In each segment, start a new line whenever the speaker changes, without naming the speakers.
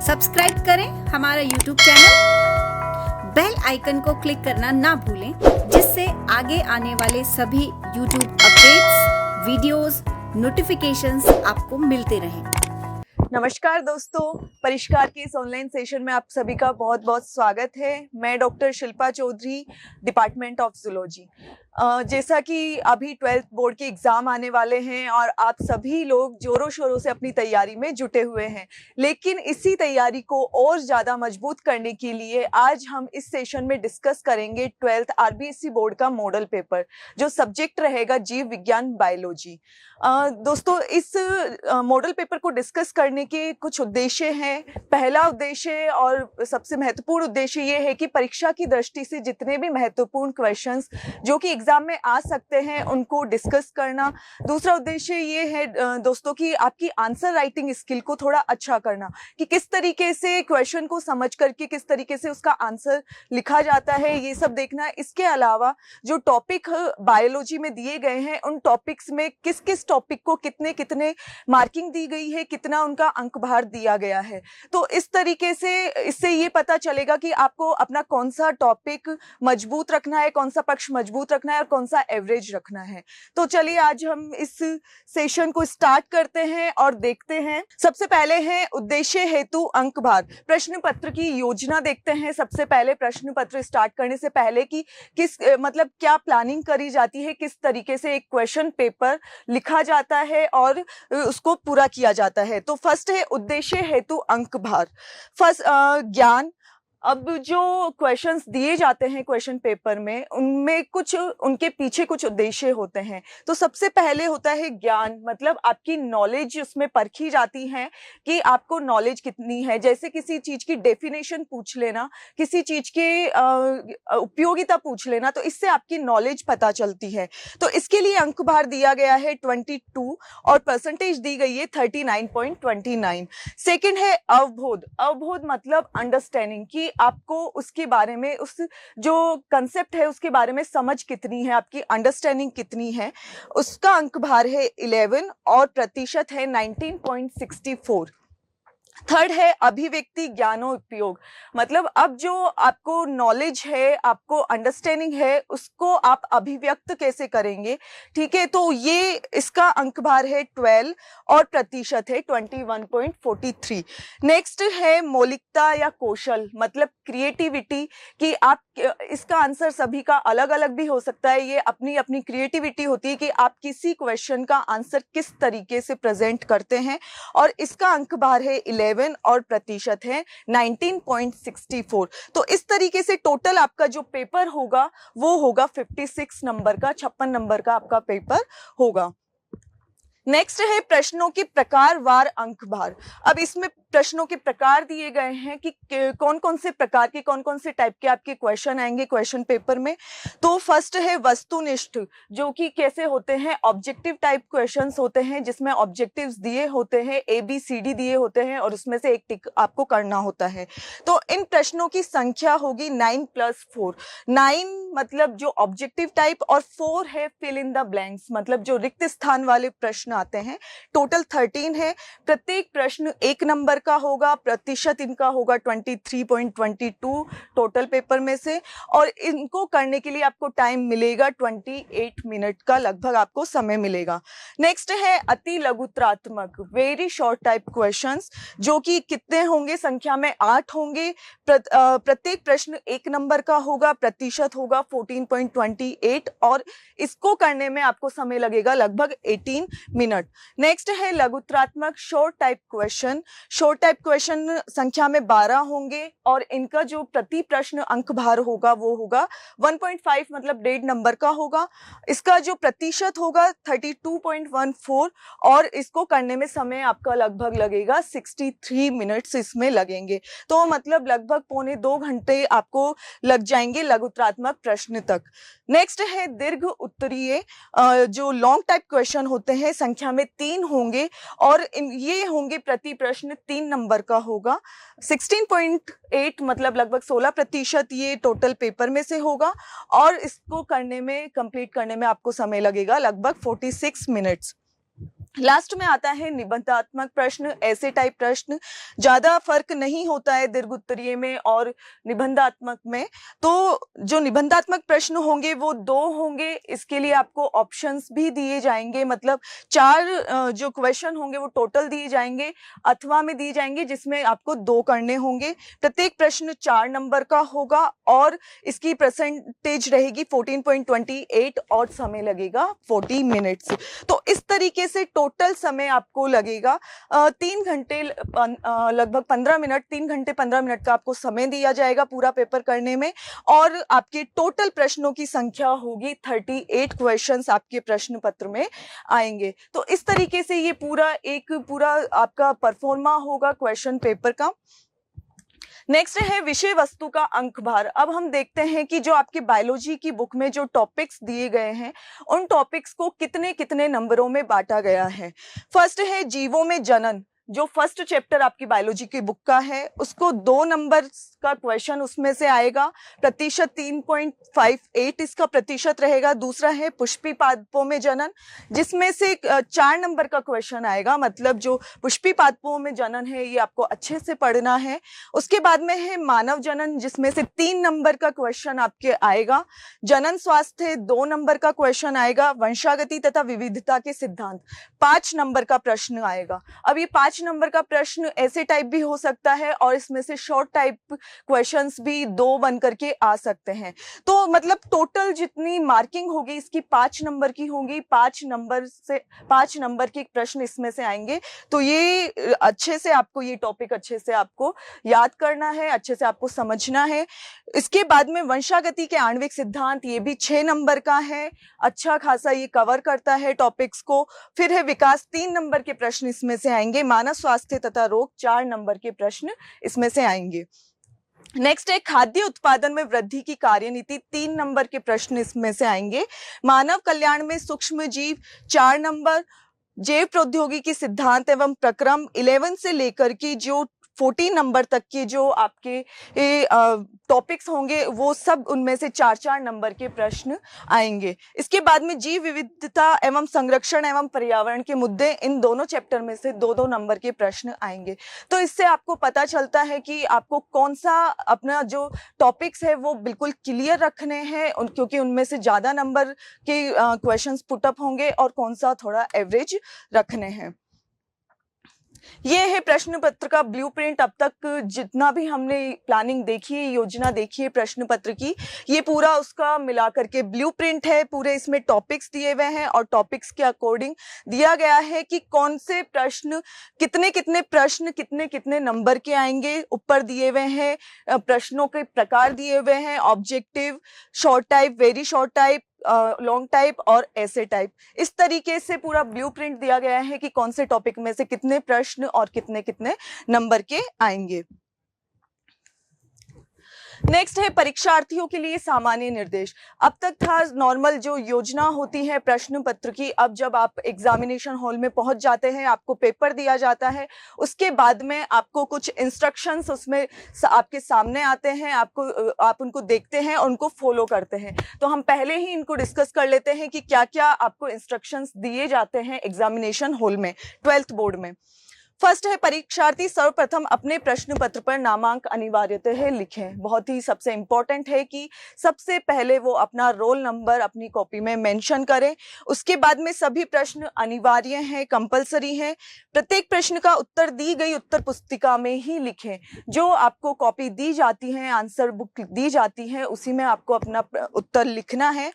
Subscribe करें हमारा YouTube channel, bell icon को क्लिक करना ना भूलें, जिससे आगे आने वाले सभी यूट्यूब अपडेट्स, वीडियोस, नोटिफिकेशंस आपको मिलते रहें।
नमस्कार दोस्तों, परिष्कार के इस ऑनलाइन सेशन में आप सभी का बहुत बहुत स्वागत है। मैं doctor Shilpa Chaudhary, department of zoology. जैसा कि अभी 12th बोर्ड के एग्ज़ाम आने वाले हैं और आप सभी लोग जोरों शोरों से अपनी तैयारी में जुटे हुए हैं, लेकिन इसी तैयारी को और ज़्यादा मजबूत करने के लिए आज हम इस सेशन में डिस्कस करेंगे 12th आरबीएसई बोर्ड का मॉडल पेपर, जो सब्जेक्ट रहेगा जीव विज्ञान बायोलॉजी। दोस्तों, इस मॉडल पेपर को डिस्कस करने के कुछ उद्देश्य हैं। पहला उद्देश्य और सबसे महत्वपूर्ण उद्देश्य ये है कि परीक्षा की दृष्टि से जितने भी महत्वपूर्ण क्वेश्चंस जो कि एग्जाम में आ सकते हैं उनको डिस्कस करना। दूसरा उद्देश्य ये है दोस्तों कि आपकी आंसर राइटिंग स्किल को थोड़ा अच्छा करना, कि किस तरीके से क्वेश्चन को समझ करके किस तरीके से उसका आंसर लिखा जाता है, ये सब देखना। इसके अलावा जो टॉपिक बायोलॉजी में दिए गए हैं, उन टॉपिक्स में किस किस टॉपिक को कितने कितने मार्किंग दी गई है, कितना उनका अंक भार दिया गया है। तो इस तरीके से इससे ये पता चलेगा कि आपको अपना कौन सा टॉपिक मजबूत रखना है, कौन सा पक्ष मजबूत रखना है और कौन सा एवरेज रखना है। तो चलिए आज हम इस सेशन को स्टार्ट करते हैं और देखते हैं। सबसे पहले है उद्देश्य हेतु अंक भार। प्रश्न पत्र की योजना देखते हैं। सबसे पहले प्रश्न पत्र स्टार्ट करने से पहले कि किस मतलब क्या प्लानिंग करी जाती है, किस तरीके से एक क्वेश्चन पेपर लिखा जाता है और उसको पूरा किया जाता है। तो फर्स्ट है उद्देश्य हेतु अंक भार। फर्स्ट ज्ञान। अब जो क्वेश्चंस दिए जाते हैं क्वेश्चन पेपर में, उनमें कुछ उनके पीछे कुछ उद्देश्य होते हैं। तो सबसे पहले होता है ज्ञान, मतलब आपकी नॉलेज उसमें परखी जाती है कि आपको नॉलेज कितनी है। जैसे किसी चीज की डेफिनेशन पूछ लेना, किसी चीज के उपयोगिता पूछ लेना, तो इससे आपकी नॉलेज पता चलती है। तो इसके लिए अंक भार दिया गया है 22 और परसेंटेज दी गई है 39.29। सेकेंड है अवबोध। अवबोध मतलब अंडरस्टैंडिंग, कि आपको उसके बारे में, उस जो कंसेप्ट है उसके बारे में समझ कितनी है, आपकी अंडरस्टैंडिंग कितनी है। उसका अंक भार है 11 और प्रतिशत है 19.64। थर्ड है अभिव्यक्ति ज्ञानोपयोग, मतलब अब जो आपको नॉलेज है, आपको अंडरस्टैंडिंग है, उसको आप अभिव्यक्त कैसे करेंगे। ठीक है, तो ये इसका अंक भार है 12 और प्रतिशत है 21.43। नेक्स्ट है मौलिकता या कौशल, मतलब क्रिएटिविटी, कि आप, इसका आंसर सभी का अलग अलग भी हो सकता है। ये अपनी अपनी क्रिएटिविटी होती है कि आप किसी क्वेश्चन का आंसर किस तरीके से प्रेजेंट करते हैं, और इसका अंक भार है 11 और प्रतिशत है 19.64। तो इस तरीके से टोटल आपका जो पेपर होगा वो होगा 56 नंबर का, 56 नंबर का आपका पेपर होगा। नेक्स्ट है प्रश्नों के प्रकारवार अंक भार। अब इसमें प्रश्नों के प्रकार दिए गए हैं कि कौन कौन से प्रकार के, कौन कौन से टाइप के आपके क्वेश्चन आएंगे क्वेश्चन पेपर में। तो फर्स्ट है वस्तुनिष्ठ, जो कि कैसे होते हैं, ऑब्जेक्टिव टाइप क्वेश्चंस होते हैं, जिसमें ऑब्जेक्टिव्स दिए होते हैं, ABCD दिए होते हैं और उसमें से एक टिक आपको करना होता है। तो इन प्रश्नों की संख्या होगी 9 + 4। 9 मतलब जो ऑब्जेक्टिव टाइप, और 4 है फिल इन द ब्लैंक्स, मतलब जो रिक्त स्थान वाले प्रश्न आते हैं। टोटल 13 है। प्रत्येक प्रश्न 1 नंबर का होगा। प्रतिशत इनका होगा 23.22 टोटल पेपर में से, और इनको करने के लिए आपको टाइम मिलेगा 28 मिनट का लगभग आपको समय मिलेगा। नेक्स्ट है अति लघुत्रात्मक, वेरी शॉर्ट टाइप क्वेश्चंस, जो कि कितने होंगे, संख्या में 8 होंगे। प्रत्येक प्रश्न 1 नंबर का होगा। प्रतिशत होगा 14.28 और इसको करने में आपको समय लगेगा लगभग 18 मिनट। नेक्स्ट है लघुत्रात्मक short type question. Short type question संख्या में 12 होंगे और इनका जो प्रति प्रश्न अंक भार होगा वो होगा 1.5, मतलब 1.5 नंबर का होगा। इसका जो प्रतिशत होगा 32.14 और इसको करने में समय आपका लगभग लगेगा 63 मिनट्स इसमें लगेंगे। तो मतलब लगभग 1.25 घंटे आपको लग जाएंगे लघुत्रात्मक प्रश्न तक। नेक्स्ट है दीर्घ उत्तरीय, जो लॉन्ग टाइप क्वेश्चन होते हैं, संख्या में 3 होंगे और ये होंगे प्रति प्रश्न 3 नंबर का होगा। 16.8 मतलब लगभग 16% ये टोटल पेपर में से होगा और इसको करने में, कंप्लीट करने में आपको समय लगेगा लगभग 46 मिनट्स। लास्ट में आता है निबंधात्मक प्रश्न, ऐसे टाइप प्रश्न। ज्यादा फर्क नहीं होता है दीर्घ उत्तरीय में और निबंधात्मक में। तो जो निबंधात्मक प्रश्न होंगे वो 2 होंगे, इसके लिए आपको ऑप्शंस भी दिए जाएंगे, मतलब 4 जो क्वेश्चन होंगे वो टोटल दिए जाएंगे अथवा में दिए जाएंगे, जिसमें आपको 2 करने होंगे। प्रत्येक प्रश्न 4 नंबर का होगा और इसकी परसेंटेज रहेगी 14.28 और समय लगेगा 40 मिनट्स। तो इस तरीके से टोटल समय आपको लगेगा 3 घंटे लगभग 15 मिनट, 3 घंटे 15 मिनट का आपको समय दिया जाएगा पूरा पेपर करने में। और आपके टोटल प्रश्नों की संख्या होगी 38 क्वेश्चंस आपके प्रश्न पत्र में आएंगे। तो इस तरीके से ये पूरा आपका परफॉर्मा होगा क्वेश्चन पेपर का। नेक्स्ट है विषय वस्तु का अंक भार। अब हम देखते हैं कि जो आपके बायोलॉजी की बुक में जो टॉपिक्स दिए गए हैं उन टॉपिक्स को कितने कितने नंबरों में बांटा गया है। फर्स्ट है जीवों में जनन, जो फर्स्ट चैप्टर आपकी बायोलॉजी की बुक का है उसको 2 नंबर का क्वेश्चन उसमें से आएगा, प्रतिशत 3.58 इसका प्रतिशत रहेगा। दूसरा है पुष्पी पादपों में जनन, जिसमें से 4 नंबर का क्वेश्चन आएगा, मतलब जो पुष्पी पादपों में जनन है ये आपको अच्छे से पढ़ना है। उसके बाद में है मानव जनन, जिसमें से 3 नंबर का क्वेश्चन आपके आएगा। जनन स्वास्थ्य 2 नंबर का क्वेश्चन आएगा। वंशागति तथा विविधता के सिद्धांत 5 नंबर का प्रश्न आएगा। अब ये 5 नंबर का प्रश्न ऐसे टाइप भी हो सकता है और इसमें से शॉर्ट टाइप क्वेश्चंस भी 2 बन करके आ सकते हैं। तो मतलब टोटल जितनी मार्किंग होगी इसकी 5 नंबर की होगी। 5 नंबर के प्रश्न इसमें से आएंगे। तो ये अच्छे से आपको ये टॉपिक अच्छे से आपको याद करना है, अच्छे से आपको समझना है। इसके बाद में वंशागति के आणविक सिद्धांत, ये भी 6 नंबर का है, अच्छा खासा ये कवर करता है टॉपिक्स को। फिर है विकास, 3 नंबर के प्रश्न इसमें से आएंगे। मानव स्वास्थ्य तथा रोग 4 नंबर के प्रश्न इसमें से आएंगे। नेक्स्ट है खाद्य उत्पादन में वृद्धि की कार्यनीति, 3 नंबर के प्रश्न इसमें से आएंगे। मानव कल्याण में सूक्ष्म जीव 4 नंबर। जैव प्रौद्योगिकी सिद्धांत एवं प्रक्रम 11 से लेकर के जो 40 नंबर तक के जो आपके टॉपिक्स होंगे वो सब उनमें से 4-4 नंबर के प्रश्न आएंगे। इसके बाद में जीव विविधता एवं संरक्षण एवं पर्यावरण के मुद्दे, इन दोनों चैप्टर में से 2-2 नंबर के प्रश्न आएंगे। तो इससे आपको पता चलता है कि आपको कौन सा अपना जो टॉपिक्स है वो बिल्कुल क्लियर रखने हैं, क्योंकि उनमें से ज्यादा नंबर के क्वेश्चंस पुटअप होंगे और कौन सा थोड़ा एवरेज रखने हैं। ये है प्रश्न पत्र का ब्लूप्रिंट। अब तक जितना भी हमने प्लानिंग देखी है, योजना देखी है प्रश्न पत्र की, ये पूरा उसका मिलाकर के ब्लूप्रिंट है। पूरे इसमें टॉपिक्स दिए हुए हैं और टॉपिक्स के अकॉर्डिंग दिया गया है कि कौन से प्रश्न कितने कितने नंबर के आएंगे। ऊपर दिए हुए हैं प्रश्नों के प्रकार दिए हुए हैं, objective, short type, very short type, long type और ऐसे टाइप। इस तरीके से पूरा ब्लूप्रिंट दिया गया है कि कौन से टॉपिक में से कितने प्रश्न और कितने कितने नंबर के आएंगे। नेक्स्ट है परीक्षार्थियों के लिए सामान्य निर्देश। अब तक था नॉर्मल जो योजना होती है प्रश्न पत्र की। अब जब आप एग्जामिनेशन हॉल में पहुंच जाते हैं, आपको पेपर दिया जाता है, उसके बाद में आपको कुछ इंस्ट्रक्शंस उसमें आपके सामने आते हैं, आप उनको देखते हैं और उनको फॉलो करते हैं। तो हम पहले ही इनको डिस्कस कर लेते हैं कि क्या क्या आपको इंस्ट्रक्शंस दिए जाते हैं एग्जामिनेशन हॉल में 12th बोर्ड में। फर्स्ट है परीक्षार्थी सर्वप्रथम अपने प्रश्न पत्र पर नामांक अनिवार्यतः लिखें। बहुत ही सबसे इंपॉर्टेंट है कि सबसे पहले वो अपना रोल नंबर अपनी कॉपी में मेंशन करें। उसके बाद में सभी प्रश्न अनिवार्य हैं, कंपलसरी हैं। प्रत्येक प्रश्न का उत्तर दी गई उत्तर पुस्तिका में ही लिखें। जो आपको कॉपी दी जाती है, आंसर बुक दी जाती है, उसी में आपको अपना उत्तर लिखना है।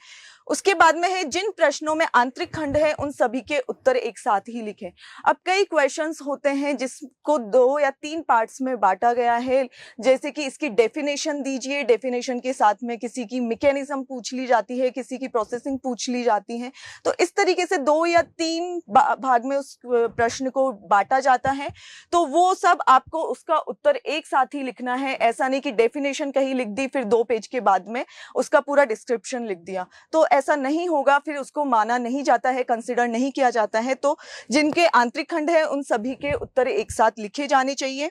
उसके बाद में है जिन प्रश्नों में आंतरिक खंड है उन सभी के उत्तर एक साथ ही लिखें। अब कई क्वेश्चंस होते हैं जिसको 2 या 3 पार्ट्स में बांटा गया है, जैसे कि इसकी डेफिनेशन दीजिए, डेफिनेशन के साथ में किसी की मैकेनिज्म पूछ ली जाती है, किसी की प्रोसेसिंग पूछ ली जाती है। तो इस तरीके से 2 या 3 भाग में उस प्रश्न को बांटा जाता है। तो वो सब आपको उसका उत्तर एक साथ ही लिखना है। ऐसा नहीं कि डेफिनेशन कहीं लिख दी फिर 2 पेज के बाद में उसका पूरा डिस्क्रिप्शन लिख दिया, तो ऐसा नहीं होगा, फिर उसको माना नहीं जाता है, कंसिडर नहीं किया जाता है। तो जिनके आंतरिक खंड है उन सभी के उत्तर एक साथ लिखे जाने चाहिए।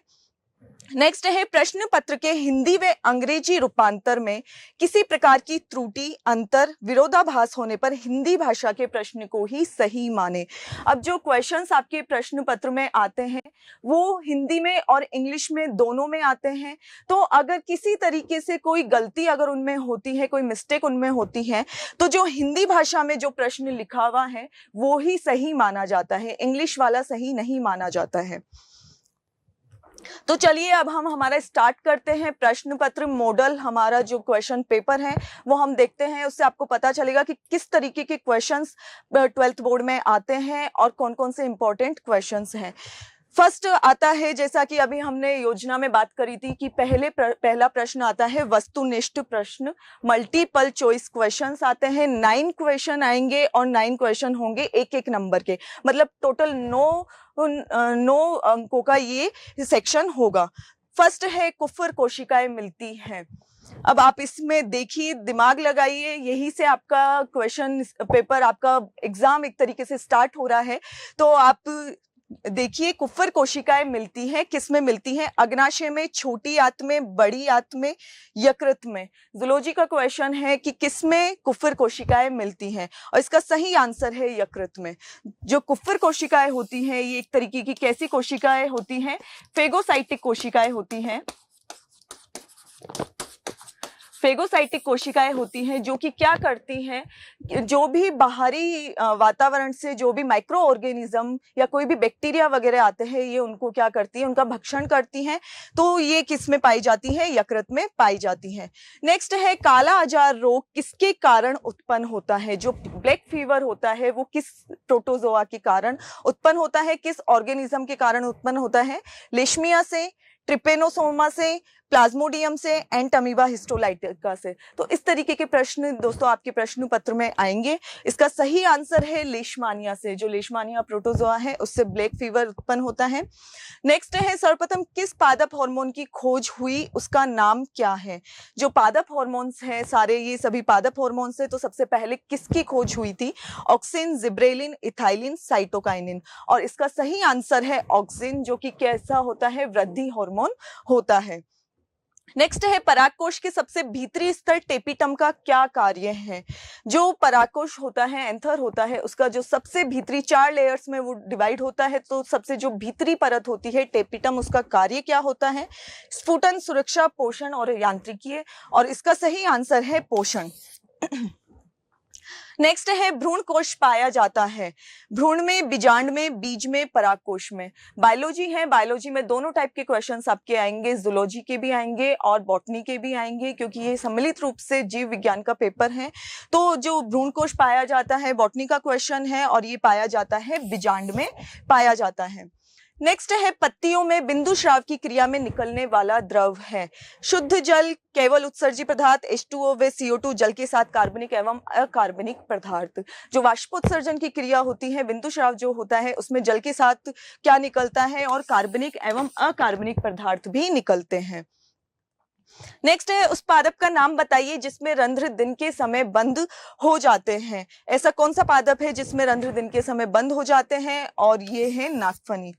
नेक्स्ट है प्रश्न पत्र के हिंदी व अंग्रेजी रूपांतर में किसी प्रकार की त्रुटि, अंतर, विरोधाभास होने पर हिंदी भाषा के प्रश्न को ही सही माने। अब जो क्वेश्चंस आपके प्रश्न पत्र में आते हैं वो हिंदी में और इंग्लिश में दोनों में आते हैं। तो अगर किसी तरीके से कोई गलती अगर उनमें होती है, कोई मिस्टेक उनमें होती है, तो जो हिंदी भाषा में जो प्रश्न लिखा हुआ है वो ही सही माना जाता है, इंग्लिश वाला सही नहीं माना जाता है। तो चलिए अब हम हमारा स्टार्ट करते हैं। प्रश्न पत्र मॉडल हमारा जो क्वेश्चन पेपर है वो हम देखते हैं, उससे आपको पता चलेगा कि किस तरीके के क्वेश्चंस 12th बोर्ड में आते हैं और कौन कौन से इंपॉर्टेंट क्वेश्चंस हैं। फर्स्ट आता है, जैसा कि अभी हमने योजना में बात करी थी कि पहला प्रश्न आता है वस्तुनिष्ठ प्रश्न, मल्टीपल चॉइस क्वेश्चंस आते हैं। 9 क्वेश्चन आएंगे और 9 क्वेश्चन होंगे एक एक नंबर के, मतलब टोटल 9 अंकों का ये सेक्शन होगा। फर्स्ट है कुफर कोशिकाएं मिलती हैं। अब आप इसमें देखिए, दिमाग लगाइए, यही से आपका क्वेश्चन पेपर, आपका एग्जाम एक तरीके से स्टार्ट हो रहा है। तो आप देखिए कुफर कोशिकाएं मिलती हैं, किसमें मिलती हैं? अग्नाशय में, छोटी आंत में, बड़ी आंत में, यकृत में। जूलॉजी का क्वेश्चन है कि किसमें कुफर कोशिकाएं मिलती हैं, और इसका सही आंसर है यकृत में। जो कुफर कोशिकाएं होती हैं ये एक तरीके की कैसी कोशिकाएं होती हैं? फेगोसाइटिक कोशिकाएं होती हैं। फेगोसाइटिक कोशिकाएं होती हैं जो कि क्या करती हैं, जो भी बाहरी वातावरण से जो भी माइक्रो ऑर्गेनिज्म या कोई भी बैक्टीरिया वगैरह आते हैं ये उनको क्या करती है, उनका भक्षण करती हैं। तो ये किस में पाई जाती है? यकृत में पाई जाती हैं। नेक्स्ट है काला आजार रोग किसके कारण उत्पन्न होता है? जो ब्लैक फीवर होता है वो किस प्रोटोजोआ के कारण उत्पन्न होता है, किस ऑर्गेनिज्म के कारण उत्पन्न होता है? लेशमिया से, ट्रिपेनोसोमा से, प्लाज्मोडियम से, एंड अमीबा हिस्टोलाइटिका से। तो इस तरीके के प्रश्न दोस्तों आपके प्रश्न पत्र में आएंगे। इसका सही आंसर है लेशमानिया से। जो लेशमानिया प्रोटोजोआ है उससे ब्लैक फीवर उत्पन्न होता है। नेक्स्ट है सर्वप्रथम किस पादप हार्मोन की खोज हुई, उसका नाम क्या है? जो पादप हार्मोन्स हैं सारे, ये सभी पादप हार्मोन्स है, तो सबसे पहले किसकी खोज हुई थी? Auxin, gibberellin, ethylene, cytokinin. और इसका सही आंसर है ऑक्सिन, जो कि कैसा होता है? वृद्धि हार्मोन होता है। नेक्स्ट है परागकोश के सबसे भीतरी स्तर टेपिटम का क्या कार्य है? जो परागकोश होता है, एंथर होता है, उसका जो सबसे भीतरी 4 लेयर्स में वो डिवाइड होता है, तो सबसे जो भीतरी परत होती है टेपिटम, उसका कार्य क्या होता है? स्फुटन, सुरक्षा, पोषण और यांत्रिकीय। और इसका सही आंसर है पोषण। नेक्स्ट है भ्रूण कोश पाया जाता है भ्रूण में, बीजांड में, बीज में, परागकोश में। बायोलॉजी है, बायोलॉजी में दोनों टाइप के क्वेश्चंस आपके आएंगे, जूलॉजी के भी आएंगे और बॉटनी के भी आएंगे, क्योंकि ये सम्मिलित रूप से जीव विज्ञान का पेपर है। तो जो भ्रूण कोश पाया जाता है बॉटनी का क्वेश्चन है, और ये पाया जाता है बीजांड में पाया जाता है। नेक्स्ट है पत्तियों में बिंदु श्राव की क्रिया में निकलने वाला द्रव है शुद्ध जल, केवल उत्सर्जी पदार्थ, H2O व CO2, जल के साथ कार्बनिक एवं अकार्बनिक पदार्थ। जो वाष्पोत्सर्जन की क्रिया होती है, बिंदु श्राव जो होता है उसमें जल के साथ क्या निकलता है? और कार्बनिक एवं अकार्बनिक पदार्थ भी निकलते हैं। नेक्स्ट है उस पादप का नाम बताइए जिसमें रंध्र दिन के समय बंद हो जाते हैं। ऐसा कौन सा पादप है जिसमें रंध्र दिन के समय बंद हो जाते हैं? और ये है नागफनी।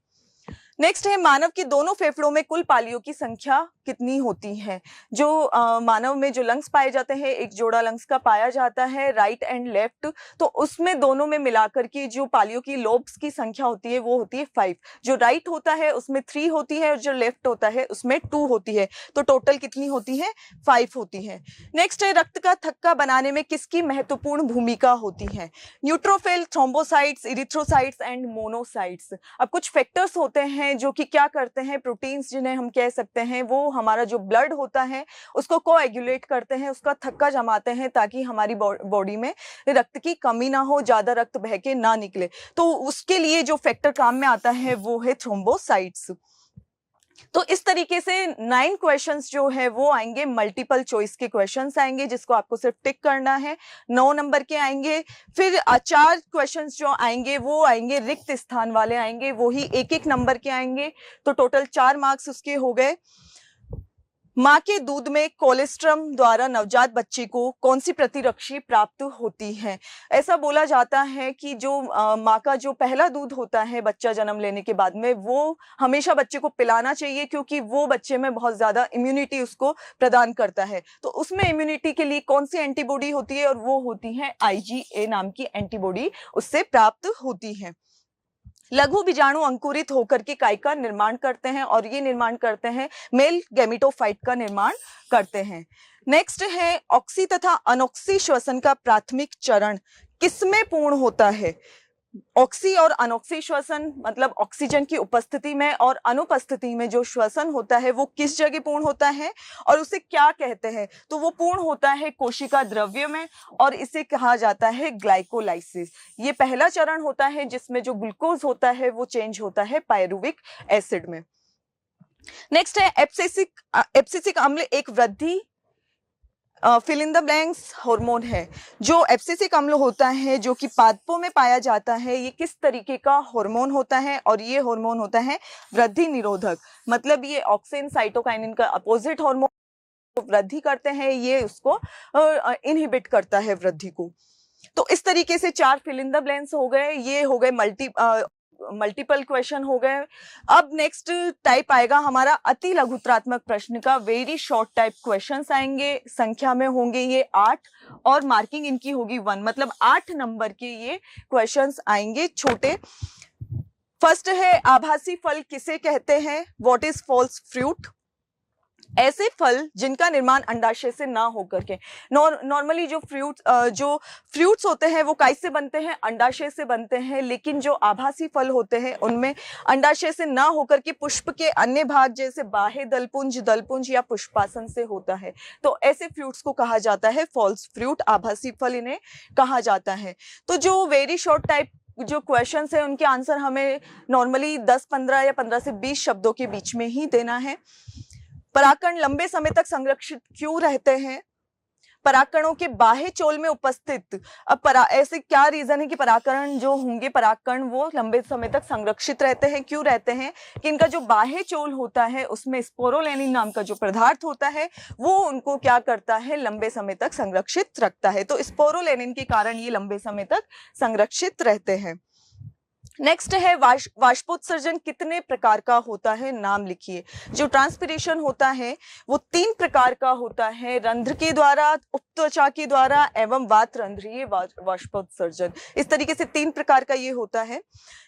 नेक्स्ट है मानव के दोनों फेफड़ों में कुल पालियों की संख्या कितनी होती है? जो मानव में जो लंग्स पाए जाते हैं, एक जोड़ा लंग्स का पाया जाता है, राइट एंड लेफ्ट, तो उसमें दोनों में मिलाकर के जो पालियों की लोब्स की संख्या होती है वो होती है 5। जो राइट होता है उसमें 3 होती है और जो लेफ्ट होता है उसमें 2 होती है। तो टोटल कितनी होती है? 5 होती है। नेक्स्ट है रक्त का थक्का बनाने में किसकी महत्वपूर्ण भूमिका होती है? Neutrophil, thrombocytes, erythrocytes and monocytes. अब कुछ फैक्टर्स होते हैं जो कि क्या करते हैं, प्रोटीन्स जिन्हें हम कह सकते हैं, वो हमारा जो ब्लड होता है उसको कोएगुलेट करते हैं, उसका थक्का जमाते हैं, ताकि हमारी बॉडी में रक्त की कमी ना हो, ज्यादा रक्त बह के ना निकले। तो उसके लिए जो फैक्टर काम में आता है वो है थ्रोम्बोसाइट्स। तो इस तरीके से 9 क्वेश्चंस जो है वो आएंगे, मल्टीपल चॉइस के क्वेश्चंस आएंगे जिसको आपको सिर्फ टिक करना है। 9 नंबर के आएंगे। फिर 4 क्वेश्चंस जो आएंगे वो आएंगे रिक्त स्थान वाले आएंगे, वो ही 1-1 नंबर के आएंगे। तो टोटल 4 मार्क्स उसके हो गए। माँ के दूध में कोलेस्ट्रम द्वारा नवजात बच्चे को कौन सी प्रतिरक्षी प्राप्त होती है? ऐसा बोला जाता है कि जो माँ का जो पहला दूध होता है बच्चा जन्म लेने के बाद में, वो हमेशा बच्चे को पिलाना चाहिए, क्योंकि वो बच्चे में बहुत ज्यादा इम्यूनिटी उसको प्रदान करता है। तो उसमें इम्यूनिटी के लिए कौन सी एंटीबॉडी होती है? और वो होती है IgA नाम की एंटीबॉडी उससे प्राप्त होती है। लघु बीजाणु अंकुरित होकर के काई का निर्माण करते हैं, और ये निर्माण करते हैं मेल गैमेटोफाइट का निर्माण करते हैं। नेक्स्ट है ऑक्सी तथा अनऑक्सी श्वसन का प्राथमिक चरण किसमें पूर्ण होता है? ऑक्सी और अनऑक्सी श्वसन मतलब ऑक्सीजन की उपस्थिति में और अनुपस्थिति में जो श्वसन होता है वो किस जगह पूर्ण होता है और उसे क्या कहते हैं? तो वो पूर्ण होता है कोशिका द्रव्य में, और इसे कहा जाता है ग्लाइकोलाइसिस। ये पहला चरण होता है जिसमें जो ग्लूकोज होता है वो चेंज होता है पायरुविक एसिड में। नेक्स्ट है एब्सिसिक अम्ल एक वृद्धि fill in the blanks hormone है। जो एब्सिसिक अम्ल होता है जो कि पादपों में पाया जाता है, ये किस तरीके का हार्मोन होता है? और ये हार्मोन होता है वृद्धि निरोधक, मतलब ये ऑक्सिन साइटोकाइनिन का अपोजिट हार्मोन वृद्धि करते हैं, ये उसको इनहिबिट करता है वृद्धि को। तो इस तरीके से 4 फिल इन द ब्लैंक्स हो गए, ये हो गए मल्टीपल क्वेश्चन हो गए। अब नेक्स्ट टाइप आएगा हमारा अति लघुत्रात्मक प्रश्न का, वेरी शॉर्ट टाइप क्वेश्चंस आएंगे। संख्या में होंगे ये 8 और मार्किंग इनकी होगी 1, मतलब 8 नंबर के ये क्वेश्चंस आएंगे छोटे। फर्स्ट है आभासी फल किसे कहते हैं? What is false fruit? ऐसे फल जिनका निर्माण अंडाशय से ना होकर के, नॉर्मली जो फ्रूट्स होते हैं वो काई से बनते हैं? अंडाशय से बनते हैं। लेकिन जो आभासी फल होते हैं उनमें अंडाशय से ना होकर के पुष्प के अन्य भाग जैसे बाह्य दलपुंज या पुष्पासन से होता है। तो ऐसे फ्रूट्स को कहा जाता है फॉल्स फ्रूट, आभासी फल इन्हें कहा जाता है। तो जो वेरी शॉर्ट टाइप जो क्वेश्चंस है उनके आंसर हमें नॉर्मली 10-15 या 15 से 20 शब्दों के बीच में ही देना है। परागकण लंबे समय तक संरक्षित क्यों रहते हैं? परागकणों के बाह्य चोल में उपस्थित, अब ऐसे क्या रीजन है कि परागकण जो होंगे परागकण वो लंबे समय तक संरक्षित रहते हैं? क्यों रहते हैं? कि इनका जो बाह्य चोल होता है उसमें स्पोरोलेनिन नाम का जो पदार्थ होता है वो उनको क्या करता है? लंबे समय तक संरक्षित रखता है। तो स्पोरोलेनिन के कारण ये लंबे समय तक संरक्षित रहते हैं। नेक्स्ट है वाष्पोत्सर्जन कितने प्रकार का होता है? नाम लिखिए। जो ट्रांसपिरेशन होता है वो 3 प्रकार का होता है, रंध्र के द्वारा, उपत्वचा के द्वारा एवं वातरंध्रीय वाष्पोत्सर्जन। इस तरीके से 3 प्रकार का ये होता है।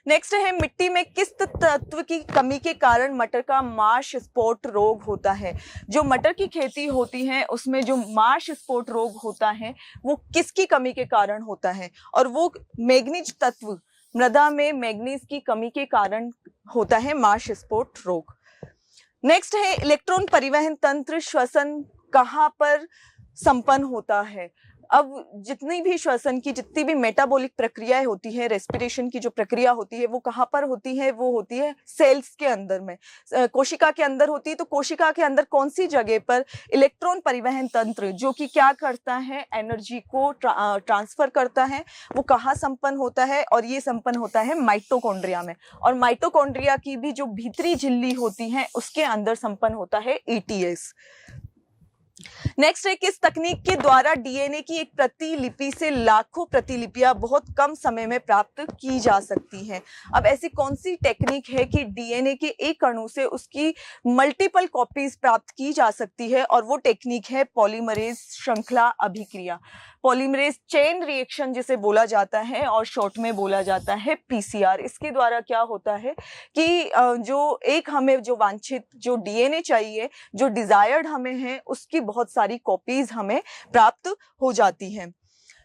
नेक्स्ट है मिट्टी में किस तत्व की कमी के कारण मटर का माश स्पॉट रोग होता है? जो मटर की खेती होती है उसमें जो माश स्पॉट रोग होता है वो किसकी कमी के कारण होता है? और वो मैग्नीज तत्व, मृदा में मैग्नीज की कमी के कारण होता है माश स्पॉट रोग। नेक्स्ट है इलेक्ट्रॉन परिवहन तंत्र श्वसन कहाँ पर संपन्न होता है? अब जितनी भी श्वसन की जितनी भी मेटाबॉलिक प्रक्रियाएं होती है, रेस्पिरेशन की जो प्रक्रिया होती है वो कहाँ पर होती है? वो होती है सेल्स के अंदर में, कोशिका के अंदर होती है। तो कोशिका के अंदर कौन सी जगह पर इलेक्ट्रॉन परिवहन तंत्र जो कि क्या करता है? एनर्जी को ट्रांसफर करता है, वो कहाँ संपन्न होता है? और ये संपन्न होता है माइटोकॉन्ड्रिया में, और माइटोकॉन्ड्रिया की भी जो भीतरी झिल्ली होती है उसके अंदर संपन्न होता है ETS। नेक्स्ट है किस तकनीक के द्वारा डीएनए की एक प्रतिलिपि से लाखों प्रतिलिपियां बहुत कम समय में प्राप्त की जा सकती हैं? अब ऐसी कौन सी टेक्निक है कि डीएनए के एक अणु से उसकी मल्टीपल कॉपीज प्राप्त की जा सकती है? और वो टेक्निक है पॉलीमरेज श्रृंखला अभिक्रिया, पॉलीमरेज चेन रिएक्शन जिसे बोला जाता है और शॉर्ट में बोला जाता है PCR। इसके द्वारा क्या होता है कि जो एक हमें जो वांछित जो डीएनए चाहिए, जो डिजायर्ड हमें है, उसकी बहुत सारी कॉपीज हमें प्राप्त हो जाती हैं।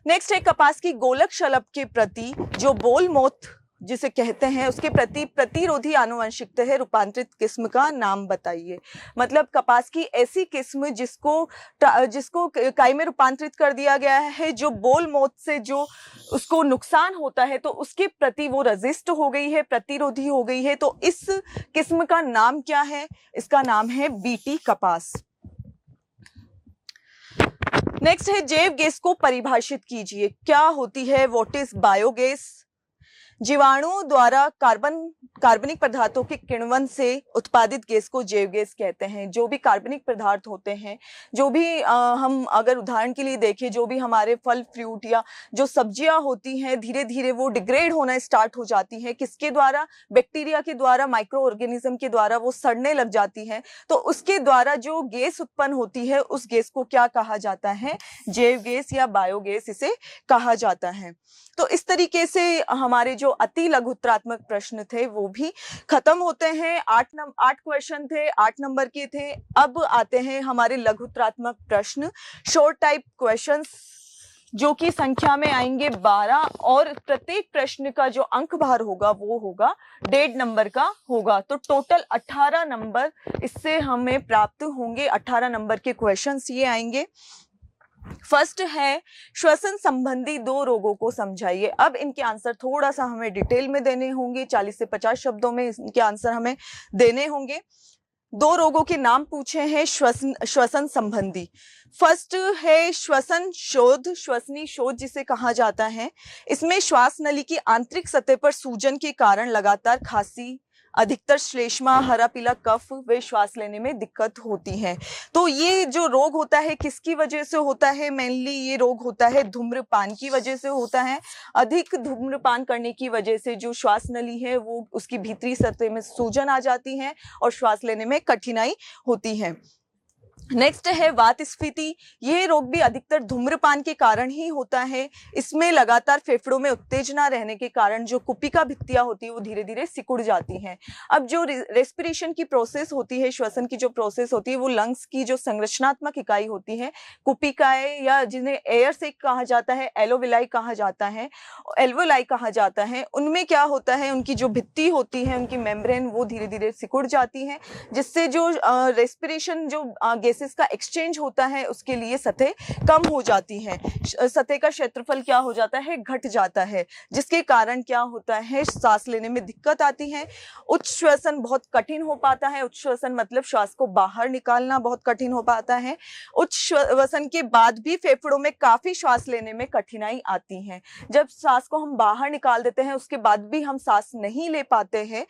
नेक्स्ट है कपास की गोलक शलभ के प्रति जो बोल मोथ जिसे कहते हैं उसके प्रति प्रतिरोधी आनुवंशिकता है रूपांतरित किस्म का नाम बताइए। मतलब कपास की ऐसी किस्म जिसको काई में रूपांतरित कर दिया गया है, जो बोल मोथ से जो उसको नुकसान होता है तो उसके प्रति वो रेजिस्ट हो गई है, प्रतिरोधी हो गई है। तो इस किस्म का नाम क्या है? इसका नाम है BT कपास। नेक्स्ट है जैव गैस को परिभाषित कीजिए। क्या होती है? What is biogas? जीवाणुओं द्वारा कार्बनिक पदार्थों के किण्वन से उत्पादित गैस को जैव गैस कहते हैं। जो भी कार्बनिक पदार्थ होते हैं, जो भी हम अगर उदाहरण के लिए देखें, जो भी हमारे फल फ्रूट या जो सब्जियां होती हैं, धीरे धीरे वो डिग्रेड होना स्टार्ट हो जाती है। किसके द्वारा? बैक्टीरिया के द्वारा, माइक्रो ऑर्गेनिज्म के द्वारा वो सड़ने लग जाती है। तो उसके द्वारा जो गैस उत्पन्न होती है, उस गैस को क्या कहा जाता है? जैव गैस या बायोगैस इसे कहा जाता है। तो इस तरीके से हमारे जो अति लघुत्तरात्मक प्रश्न थे वो भी खत्म होते हैं। 8 क्वेश्चन थे, 8 नंबर के थे। अब आते हैं हमारे लघुत्तरात्मक प्रश्न, शॉर्ट टाइप क्वेश्चंस, जो कि संख्या में आएंगे 12 और प्रत्येक प्रश्न का जो अंक भार होगा वो होगा 1.5 नंबर का होगा। तो टोटल 18 नंबर इससे हमें प्राप्त होंगे। 18 नंबर के क्वेश्चंस ये आएंगे। फर्स्ट है श्वसन संबंधी 2 रोगों को समझाइए। अब इनके आंसर थोड़ा सा हमें डिटेल में देने होंगे, 40 से 50 शब्दों में इनके आंसर हमें देने होंगे। 2 रोगों के नाम पूछे हैं श्वसन संबंधी। फर्स्ट है श्वसन शोथ, श्वसनी शोथ जिसे कहा जाता है। इसमें श्वास नली की आंतरिक सतह पर सूजन के कारण लगातार खांसी, अधिकतर श्लेष्मा, हरा पीला कफ व श्वास लेने में दिक्कत होती है। तो ये जो रोग होता है किसकी वजह से होता है? मेनली ये रोग होता है धूम्रपान की वजह से होता है। अधिक धूम्रपान करने की वजह से जो श्वास नली है वो उसकी भीतरी सतह में सूजन आ जाती है और श्वास लेने में कठिनाई होती है। नेक्स्ट है वात स्फीति। यह रोग भी अधिकतर धूम्रपान के कारण ही होता है। इसमें लगातार फेफड़ों में उत्तेजना रहने के कारण जो कुपिका भित्तियां होती है वो धीरे धीरे सिकुड़ जाती हैं। अब जो रेस्पिरेशन की प्रोसेस होती है, श्वसन की जो प्रोसेस होती है, वो लंग्स की जो संरचनात्मक इकाई होती है, कुपिकाएं या जिन्हें एयर से कहा जाता है, एलोविलाई कहा जाता है, एल्वोलाई कहा जाता है, उनमें क्या होता है, उनकी जो भित्ति होती है, उनकी मेम्ब्रेन वो धीरे धीरे सिकुड़ जाती है, जिससे जो रेस्पिरेशन जो गैसेस का एक्सचेंज होता है उसके लिए सतह कम हो जाती है। सतह का क्षेत्रफल क्या हो जाता है? घट जाता है, जिसके कारण क्या होता है? सांस लेने में दिक्कत आती है। उच्च श्वसन बहुत कठिन हो पाता है। उच्च श्वसन मतलब श्वास को बाहर निकालना बहुत कठिन हो पाता है। उच्च श्वसन के बाद भी फेफड़ों में काफी श्वास लेने में कठिनाई आती है। जब सांस को हम बाहर निकाल देते हैं उसके बाद भी हम सांस नहीं ले पाते हैं।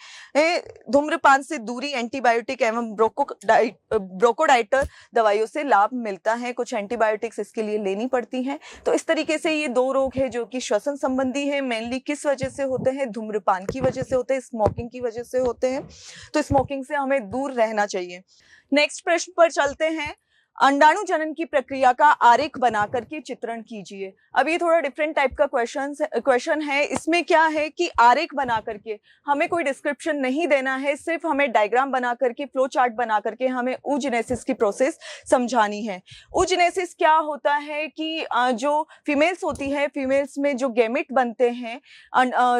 धूम्रपान से दूरी, एंटीबायोटिक एवं ब्रोंकोडाइटर दवाइयों से लाभ मिलता है। कुछ एंटीबायोटिक्स इसके लिए लेनी पड़ती हैं। तो इस तरीके से ये 2 रोग है जो कि श्वसन संबंधी है। मेनली किस वजह से होते हैं? धूम्रपान की वजह से होते हैं, स्मोकिंग की वजह से होते हैं। तो स्मोकिंग से हमें दूर रहना चाहिए। नेक्स्ट प्रश्न पर चलते हैं। अंडाणु जनन की प्रक्रिया का आरेख बना करके चित्रण कीजिए। अब ये थोड़ा डिफरेंट टाइप का क्वेश्चन है। इसमें क्या है कि आरेख बना करके हमें कोई डिस्क्रिप्शन नहीं देना है, सिर्फ हमें डायग्राम बना करके, फ्लो चार्ट बना करके हमें oogenesis की प्रोसेस समझानी है। oogenesis क्या होता है कि जो फीमेल्स होती है, फीमेल्स में जो गैमेट बनते हैं,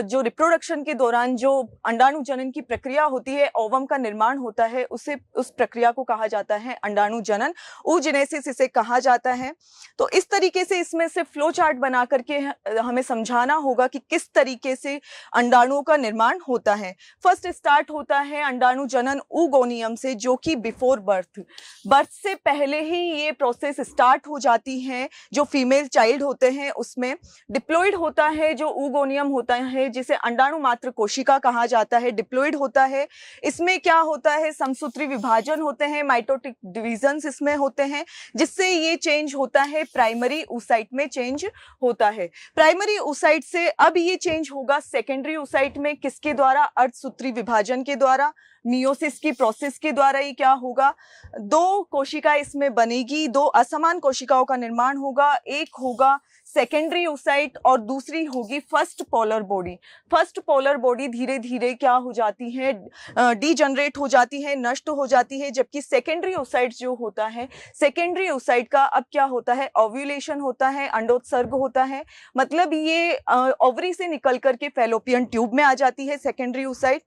जो रिप्रोडक्शन के दौरान जो अंडाणु जनन की प्रक्रिया होती है, ओवम का निर्माण होता है, उस प्रक्रिया को कहा जाता है अंडाणु जनन। oogenesis इसे कहा जाता है। तो इस तरीके से इसमें से फ्लो चार्ट बना करके हमें समझाना होगा कि किस तरीके से अंडाणुओं का निर्माण होता है। फर्स्ट स्टार्ट होता है अंडाणु जनन oogoनियम से, जो कि बिफोर बर्थ से पहले ही ये प्रोसेस स्टार्ट हो जाती है। जो फीमेल चाइल्ड होते हैं उसमें डिप्लॉइड होता है जो oogoनियम होता है, जिसे अंडाणु मात्र कोशिका कहा जाता है, डिप्लॉइड होता है। इसमें क्या होता है? समसूत्री विभाजन होते हैं, माइटोटिक डिविजन्स इसमें होते हैं, जिससे ये चेंज होता है प्राइमरी oocyte में चेंज होता है। प्राइमरी oocyte से अब ये चेंज होगा सेकेंडरी oocyte में। किसके द्वारा? अर्धसूत्री विभाजन के द्वारा, मियोसिस की प्रोसेस के द्वारा ये क्या होगा? 2 कोशिका इसमें बनेगी, 2 असमान कोशिकाओं का निर्माण होगा। एक होगा सेकेंडरी oocyte और दूसरी होगी first polar body. First polar body धीरे धीरे क्या हो जाती है? डीजनरेट हो जाती है, नष्ट हो जाती है। जबकि सेकेंडरी oocyte जो होता है, सेकेंडरी oocyte का अब क्या होता है? ओव्यूलेशन होता है, अंडोत्सर्ग होता है। मतलब ये ओवरी से निकल करके फैलोपियन ट्यूब में आ जाती है सेकेंडरी oocyte।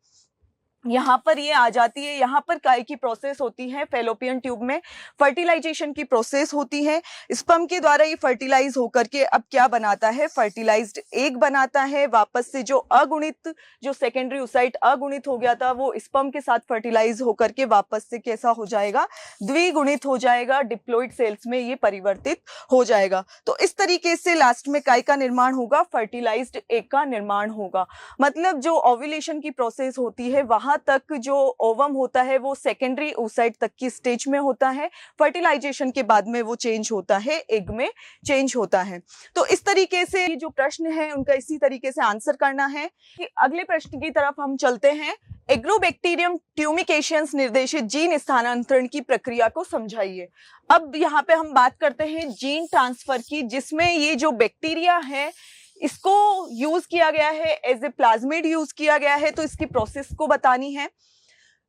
यहाँ पर ये आ जाती है, यहाँ पर काय की प्रोसेस होती है, फेलोपियन ट्यूब में फर्टिलाइजेशन की प्रोसेस होती है। स्पर्म के द्वारा ये फर्टिलाइज होकर के अब क्या बनाता है, फर्टिलाइज्ड एग बनाता है। वापस से जो अगुणित, जो सेकेंडरी ओसाइट अगुणित हो गया था, वो स्पर्म के साथ फर्टिलाइज होकर के वापस से कैसा हो जाएगा, द्विगुणित हो जाएगा, डिप्लॉइड सेल्स में ये परिवर्तित हो जाएगा। तो इस तरीके से लास्ट में काय का निर्माण होगा, फर्टिलाइज्ड एग का निर्माण होगा। मतलब जो ओव्यूलेशन की प्रोसेस होती है वहां तक जो ओवम होता है वो सेकेंडरी oocyte तक की स्टेज में होता है। फर्टिलाइजेशन के बाद में वो चेंज होता है, एग में चेंज होता है। तो इस तरीके से ये जो प्रश्न है उनका इसी तरीके से आंसर करना है। कि अगले प्रश्न की तरफ हम चलते हैं। एग्रोबैक्टीरियम ट्यूमिकेशंस निर्देशित जीन स्थानांतरण की प्रक्रिया को समझाइए। अब यहाँ पे हम बात करते हैं जीन ट्रांसफर की, जिसमें ये जो बैक्टीरिया है इसको यूज किया गया है, एज ए प्लाज्मिड यूज किया गया है, तो इसकी प्रोसेस को बतानी है।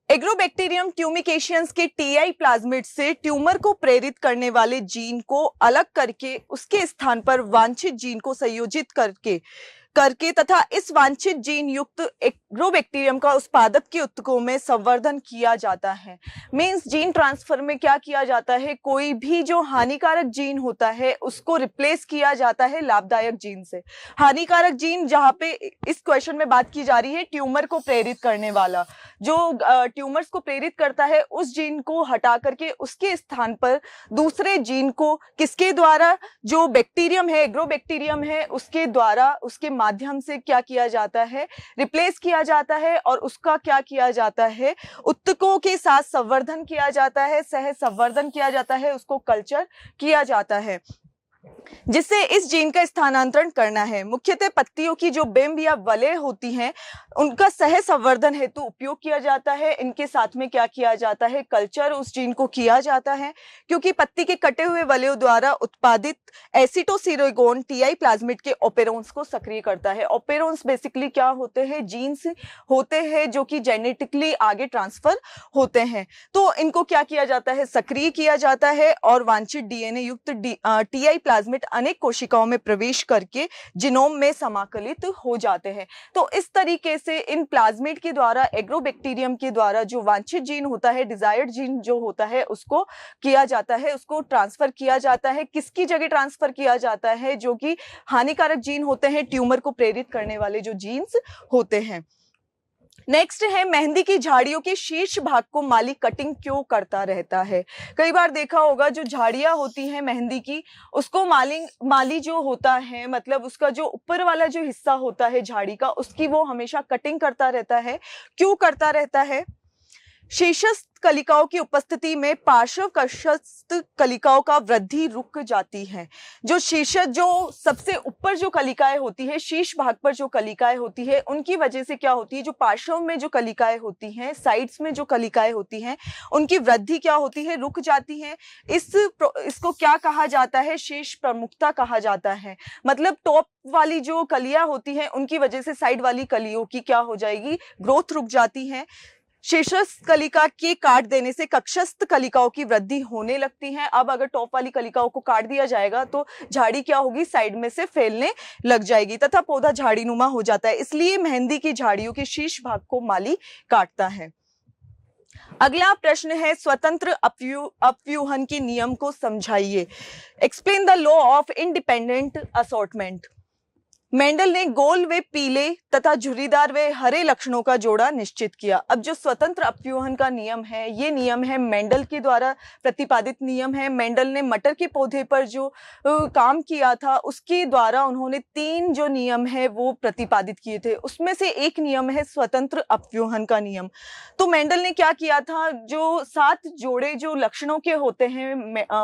एग्रोबैक्टीरियम ट्यूमिकेशंस के टीआई प्लाज्मिड से ट्यूमर को प्रेरित करने वाले जीन को अलग करके उसके स्थान पर वांछित जीन को संयोजित करके तथा इस वांछित जीन युक्त एग्रोबैक्टीरियम का उत्पादक के उत्तकों में संवर्धन किया जाता है। मींस जीन ट्रांसफर में क्या किया जाता है, कोई भी जो हानिकारक जीन होता है उसको रिप्लेस किया जाता है लाभदायक जीन से। हानिकारक जीन, जहां पे इस क्वेश्चन में बात की जा रही है ट्यूमर को प्रेरित करने वाला, जो ट्यूमर्स को प्रेरित करता है, उस जीन को हटा करके उसके स्थान पर दूसरे जीन को किसके द्वारा, जो बैक्टीरियम है, एग्रोबैक्टीरियम है, उसके द्वारा, उसके माध्यम से क्या किया जाता है, रिप्लेस किया जाता है और उसका क्या किया जाता है, उत्तकों के साथ संवर्धन किया जाता है, सह संवर्धन किया जाता है, उसको कल्चर किया जाता है, जिससे इस जीन का स्थानांतरण करना है। मुख्यतः पत्तियों की जो बिंब या वलय होती हैं उनका सह संवर्धन हेतु उपयोग किया जाता है। इनके साथ में क्या किया जाता है, कल्चर उस जीन को किया जाता है, क्योंकि पत्ती के कटे हुए वलयों द्वारा उत्पादित एसिटोसिरेगोन टीआई प्लाज्मिड के ओपेरोन्स को सक्रिय करता है। ओपेरोन्स बेसिकली क्या होते हैं, जीन्स होते हैं जो कि जेनेटिकली आगे ट्रांसफर होते हैं। तो इनको क्या किया जाता है, सक्रिय किया जाता है और वांछित डीएनए युक्त टीआई प्लाज्मिड अनेक कोशिकाओं में प्रवेश करके जीनोम में समाकलित हो जाते हैं। तो इस तरीके से इन प्लाज्मिड के द्वारा, एग्रोबैक्टीरियम के द्वारा जो वांछित जीन होता है, डिजायर्ड जीन जो होता है, उसको किया जाता है, उसको ट्रांसफर किया जाता है। किसकी जगह ट्रांसफर किया जाता है, जो कि हानिकारक जीन होते हैं, ट्यूमर को प्रेरित करने वाले जो जीन्स होते हैं। नेक्स्ट है, मेहंदी की झाड़ियों के शीर्ष भाग को माली कटिंग क्यों करता रहता है। कई बार देखा होगा जो झाड़ियां होती हैं मेहंदी की, उसको माली जो होता है, मतलब उसका जो ऊपर वाला जो हिस्सा होता है झाड़ी का, उसकी वो हमेशा कटिंग करता रहता है। क्यों करता रहता है? शीर्षस्थ कलिकाओं की उपस्थिति में पार्श्व कक्षस्थ कलिकाओं का वृद्धि रुक जाती है। जो शीर्ष, जो सबसे ऊपर जो कलिकाएं होती है, शीर्ष भाग पर जो कलिकाएं होती है, उनकी वजह से क्या होती है, जो पार्श्व में जो कलिकाएं होती हैं, साइड्स में जो कलिकाएं होती हैं, उनकी वृद्धि क्या होती है, रुक जाती है। इसको क्या कहा जाता है, शीर्ष प्रमुखता कहा जाता है। मतलब टॉप वाली जो कलियां होती हैं उनकी वजह से साइड वाली कलियों की क्या हो जाएगी, ग्रोथ रुक जाती है। शीर्षस्थ कलिका के काट देने से कक्षस्थ कलिकाओं की वृद्धि होने लगती है। अब अगर टॉप वाली कलिकाओं को काट दिया जाएगा तो झाड़ी क्या होगी, साइड में से फैलने लग जाएगी तथा पौधा झाड़ीनुमा हो जाता है। इसलिए मेहंदी की झाड़ियों के शीर्ष भाग को माली काटता है। अगला प्रश्न है, स्वतंत्र अपव्यूहन के नियम को समझाइए। Explain the law of independent assortment. Mendel ने गोल व पीले तथा झुर्रीदार व हरे लक्षणों का जोड़ा निश्चित किया। अब जो स्वतंत्र अपव्यूहन का नियम है, ये नियम है मेंडल के द्वारा प्रतिपादित नियम है। मेंडल ने मटर के पौधे पर जो काम किया था उसके द्वारा उन्होंने 3 जो नियम है वो प्रतिपादित किए थे। उसमें से एक नियम है स्वतंत्र अपव्यूहन का नियम। तो मेंडल ने क्या किया था, जो 7 जोड़े जो लक्षणों के होते हैं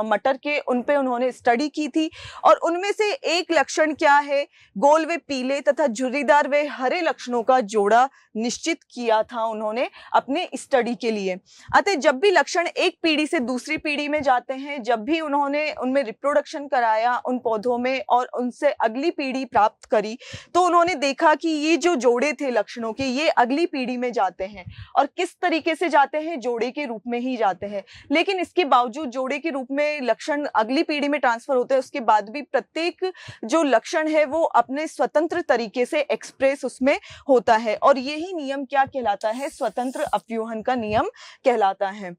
मटर के, उन पे उन्होंने स्टडी की थी और उनमें से एक लक्षण क्या है, गोल व पीले तथा झुर्रीदार व हरे लक्षणों का जोड़ा निश्चित किया था उन्होंने अपने स्टडी के लिए। अतः जब भी लक्षण एक पीढ़ी से दूसरी पीढ़ी में जाते हैं, जब भी उन्होंने उनमें रिप्रोडक्शन कराया उन पौधों में और उनसे अगली पीढ़ी प्राप्त करी, तो उन्होंने देखा कि ये जो जोड़े थे लक्षणों के, ये अगली पीढ़ी में जाते हैं और किस तरीके से जाते हैं, जोड़े के रूप में ही जाते हैं। लेकिन इसके बावजूद जोड़े के रूप में लक्षण अगली पीढ़ी में ट्रांसफर होते हैं, उसके बाद भी प्रत्येक जो लक्षण है वो अपने अपने स्वतंत्र तरीके से एक्सप्रेस उसमें होता है, और यही नियम क्या कहलाता है? स्वतंत्र अपव्यूहन का नियम कहलाता है।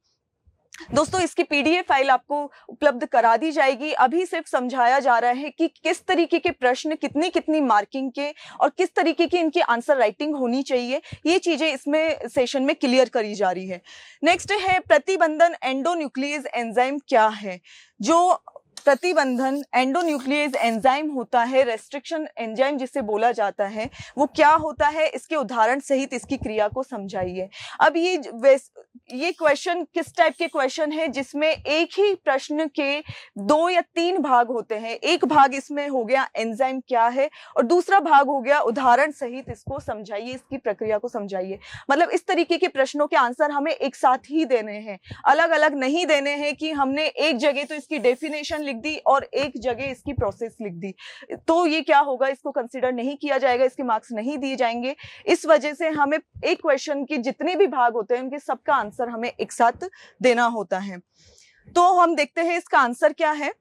दोस्तों, इसकी पीडीएफ फाइल आपको उपलब्ध करा दी जाएगी। अभी सिर्फ समझाया जा रहा है कि किस तरीके के प्रश्न, कितनी कितनी मार्किंग के और किस तरीके की इनकी आंसर राइटिंग होनी चाहिए, ये चीजें इसमें सेशन में क्लियर करी जा रही है। नेक्स्ट है प्रतिबंधन एंडोन्यूक्लियस एंजाइम क्या है? जो प्रतिबंधन एंडोन्यूक्लियस एंजाइम होता है, रेस्ट्रिक्शन एंजाइम जिसे बोला जाता है, वो क्या होता है? इसके उदाहरण सहित इसकी क्रिया को समझाइए। अब ये क्वेश्चन किस टाइप के क्वेश्चन है जिसमें एक ही प्रश्न के 2 या 3 भाग होते हैं। एक भाग इसमें हो गया एंजाइम क्या है, और दूसरा भाग हो गया उदाहरण सहित इसको समझाइए, इसकी प्रक्रिया को समझाइए। मतलब इस तरीके के प्रश्नों के आंसर हमें एक साथ ही देने हैं, अलग अलग नहीं देने हैं कि हमने एक जगह तो इसकी डेफिनेशन लिख दी और एक जगह इसकी प्रोसेस लिख दी, तो ये क्या होगा? इसको कंसीडर नहीं किया जाएगा, इसके मार्क्स नहीं दिए जाएंगे। इस वजह से हमें एक क्वेश्चन के जितने भी भाग होते हैं उनके सबका आंसर हमें एक साथ देना होता है। तो हम देखते हैं इसका आंसर क्या है।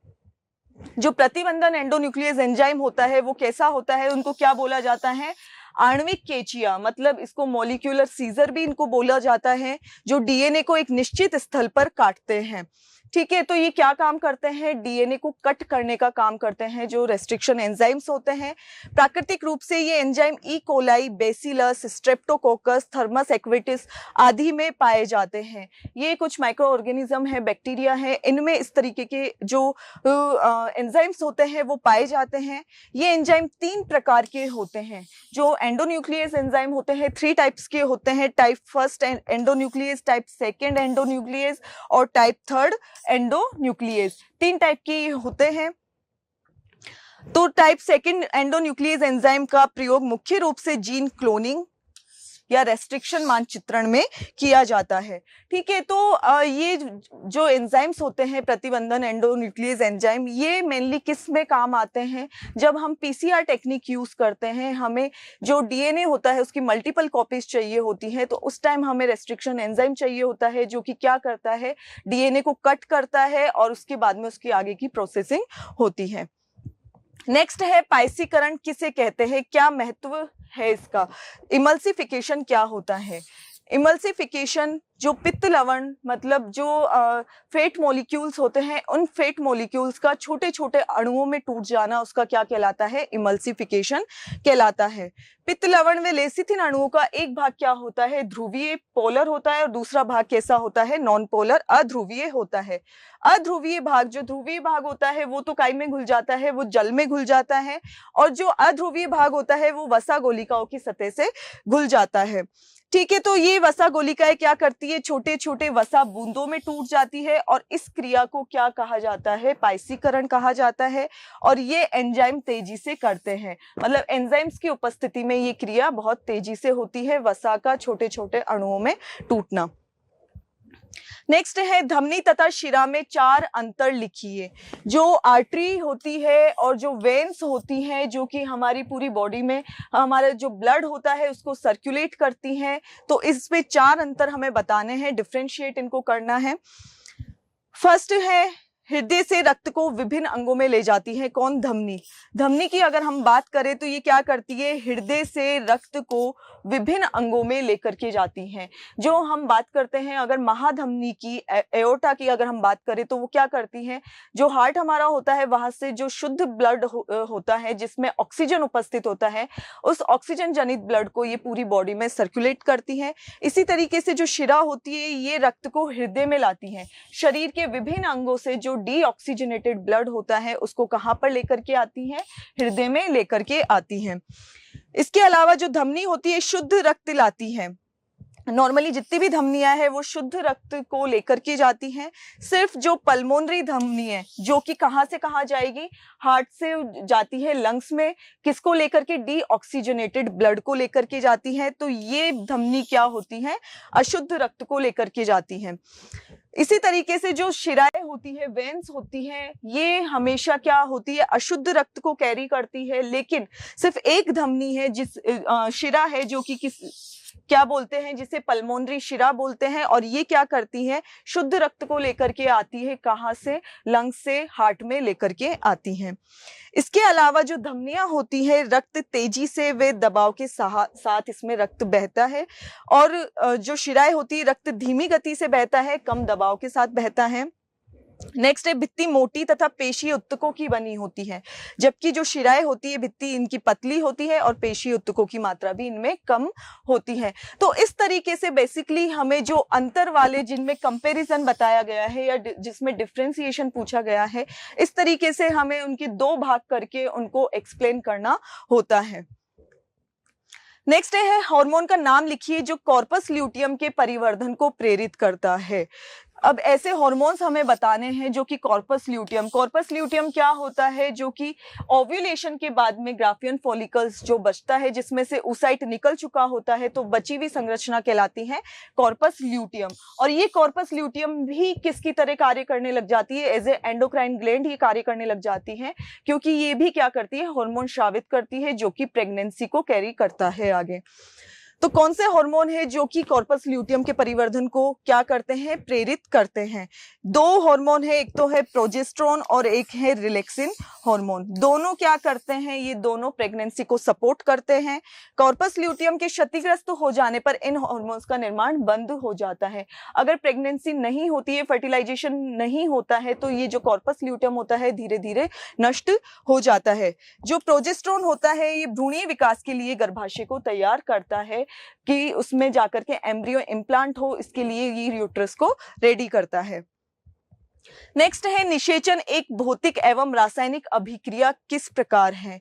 जो प्रतिबंधन एंडोन्यूक्लियस एंजाइम होता है वो कैसा होता है? उनको क्या बोला जाता है? आणविक केचिया, मतलब इसको मॉलिक्यूलर सीजर भी इनको बोला जाता है, जो डीएनए को एक निश्चित स्थल पर काटते हैं। ठीक है, तो ये क्या काम करते हैं? डीएनए को कट करने का काम करते हैं, जो रेस्ट्रिक्शन एंजाइम्स होते हैं। प्राकृतिक रूप से ये enzyme E coli, bacillus, streptococcus, thermus aquaticus आदि में पाए जाते हैं। ये कुछ माइक्रो ऑर्गेनिज्म है, बैक्टीरिया है, इनमें इस तरीके के जो एंजाइम्स होते हैं वो पाए जाते हैं। ये एंजाइम 3 प्रकार के होते हैं। जो एंडोन्यूक्लियस एंजाइम होते हैं 3 टाइप्स के होते हैं। Type first endonuclease, type second endonuclease और टाइप थर्ड एंडोन्यूक्लियस। 3 टाइप के होते हैं। तो टाइप सेकेंड एंडोन्यूक्लियस एंजाइम का प्रयोग मुख्य रूप से जीन क्लोनिंग या रेस्ट्रिक्शन मानचित्रण में किया जाता है। ठीक है, तो ये जो एंजाइम्स होते हैं प्रतिबंधन एंडोन्यूक्लियस एंजाइम, ये मेनली किस में काम आते हैं? जब हम पीसीआर टेक्निक यूज करते हैं, हमें जो डीएनए होता है उसकी मल्टीपल कॉपीज चाहिए होती हैं, तो उस टाइम हमें रेस्ट्रिक्शन एंजाइम चाहिए होता है, जो कि क्या करता है? डीएनए को कट करता है और उसके बाद में उसकी आगे की प्रोसेसिंग होती है। नेक्स्ट है पाइसीकरण किसे कहते हैं, क्या महत्व है इसका? इमल्सिफिकेशन क्या होता है? इमल्सिफिकेशन जो पित्त लवण, मतलब जो फेट मॉलिक्यूल्स होते हैं, उन फेट मॉलिक्यूल्स का छोटे छोटे अणुओं में टूट जाना, उसका क्या कहलाता है? इमल्सिफिकेशन कहलाता है। पित्त लवण व लेसिथिन अणुओं का एक भाग क्या होता है? ध्रुवीय पोलर होता है, और दूसरा भाग कैसा होता है? नॉन पोलर अध्रुवीय होता है। अध्रुवीय भाग, जो ध्रुवीय भाग होता है वो तो काई में घुल जाता है, वो जल में घुल जाता है, और जो अध्रुवीय भाग होता है वो वसा गोलिकाओं की सतह से घुल जाता है। ठीक है, तो ये वसा गोलिकाएं क्या करती है? छोटे छोटे वसा बूंदों में टूट जाती है, और इस क्रिया को क्या कहा जाता है? पाइसीकरण कहा जाता है। और ये एंजाइम तेजी से करते हैं, मतलब एंजाइम्स की उपस्थिति में ये क्रिया बहुत तेजी से होती है, वसा का छोटे छोटे अणुओं में टूटना। नेक्स्ट है धमनी तथा शिरा में 4 अंतर लिखिए। जो आर्टरी होती है और जो वेन्स होती हैं, जो कि हमारी पूरी बॉडी में हमारा जो ब्लड होता है उसको सर्कुलेट करती हैं, तो इसमें 4 अंतर हमें बताने हैं, डिफरेंशिएट इनको करना है। फर्स्ट है हृदय से रक्त को विभिन्न अंगों में ले जाती है। कौन? धमनी। धमनी की अगर हम बात करें तो ये क्या करती है? हृदय से रक्त को विभिन्न अंगों में लेकर के जाती हैं। जो हम बात करते हैं अगर महाधमनी की, एओर्टा की अगर हम बात करें तो वो क्या करती हैं? जो हार्ट हमारा होता है वहां से जो शुद्ध ब्लड होता है जिसमें ऑक्सीजन उपस्थित होता है, उस ऑक्सीजन जनित ब्लड को ये पूरी बॉडी में सर्कुलेट करती है। इसी तरीके से जो शिरा होती है ये रक्त को हृदय में लाती है। शरीर के विभिन्न अंगों से जो डीऑक्सीजनेटेड ब्लड होता है उसको कहां पर लेकर के आती है? हृदय में लेकर के आती है। इसके अलावा जो धमनी होती है शुद्ध रक्त लाती है। नॉर्मली जितनी भी धमनियां है वो शुद्ध रक्त को लेकर के जाती हैं। सिर्फ जो पल्मोनरी धमनी है जो कि कहां से कहां जाएगी? हार्ट से जाती है लंग्स में, किसको लेकर के? डीऑक्सीजनेटेड ब्लड को लेकर के जाती है। तो ये धमनी क्या होती है? अशुद्ध रक्त को लेकर के जाती है। इसी तरीके से जो शिराएं होती है, वेन्स होती हैं, ये हमेशा क्या होती है? अशुद्ध रक्त को कैरी करती है। लेकिन सिर्फ एक धमनी है जिस शिरा है जो कि क्या बोलते हैं, जिसे पल्मोनरी शिरा बोलते हैं। और ये क्या करती है, शुद्ध रक्त को लेकर के आती है, कहाँ से, लंग से हार्ट में लेकर के आती हैं। इसके अलावा जो धमनियां होती है, रक्त तेजी से वे दबाव के साथ इसमें रक्त बहता है, और जो शिराएं होती है रक्त धीमी गति से बहता है, कम दबाव के साथ बहता है। नेक्स्ट है, भित्ति मोटी तथा पेशी उत्तकों की बनी होती है, जबकि जो शिराएं होती है भित्ति इनकी पतली होती है और पेशी उत्तकों की मात्रा भी इनमें कम होती है। तो इस तरीके से बेसिकली हमें जो अंतर वाले जिनमें कंपैरिजन बताया गया है या जिसमें डिफरेंशिएशन पूछा गया है, इस तरीके से हमें उनके दो भाग करके उनको एक्सप्लेन करना होता है। नेक्स्ट है, हार्मोन का नाम लिखिए जो कॉर्पस ल्यूटियम के परिवर्धन को प्रेरित करता है। अब ऐसे हार्मोन्स हमें बताने हैं जो कि कॉर्पस ल्यूटियम क्या होता है, जो कि ओव्यूलेशन के बाद में ग्राफियन फॉलिकल्स जो बचता है, जिसमें से oocyte निकल चुका होता है, तो बची हुई संरचना कहलाती है कॉर्पस ल्यूटियम। और ये कॉर्पस ल्यूटियम भी किसकी तरह कार्य करने लग जाती है, एज ए एंडोक्राइन ग्लैंड ही कार्य करने लग जाती है, क्योंकि ये भी क्या करती है, हार्मोन स्रावित करती है, जो कि प्रेगनेंसी को कैरी करता है आगे। तो कौन से हार्मोन है जो कि कॉर्पस ल्यूटियम के परिवर्धन को क्या करते हैं, प्रेरित करते हैं? दो हार्मोन है, एक तो है प्रोजेस्टेरोन और एक है रिलैक्सिन हार्मोन। दोनों क्या करते हैं, ये दोनों प्रेगनेंसी को सपोर्ट करते हैं। कॉर्पस ल्यूटियम के क्षतिग्रस्त हो जाने पर इन हार्मोन्स का निर्माण बंद हो जाता है। अगर प्रेगनेंसी नहीं होती है, फर्टिलाइजेशन नहीं होता है, तो ये जो कॉर्पस ल्यूटियम होता है धीरे धीरे नष्ट हो जाता है। जो प्रोजेस्टेरोन होता है ये भ्रूणीय विकास के लिए गर्भाशय को तैयार करता है कि उसमें जाकर के एम्ब्रियो इम्प्लांट हो, इसके लिए ये यूट्रस को रेडी करता है। नेक्स्ट है, निषेचन एक भौतिक एवं रासायनिक अभिक्रिया किस प्रकार है?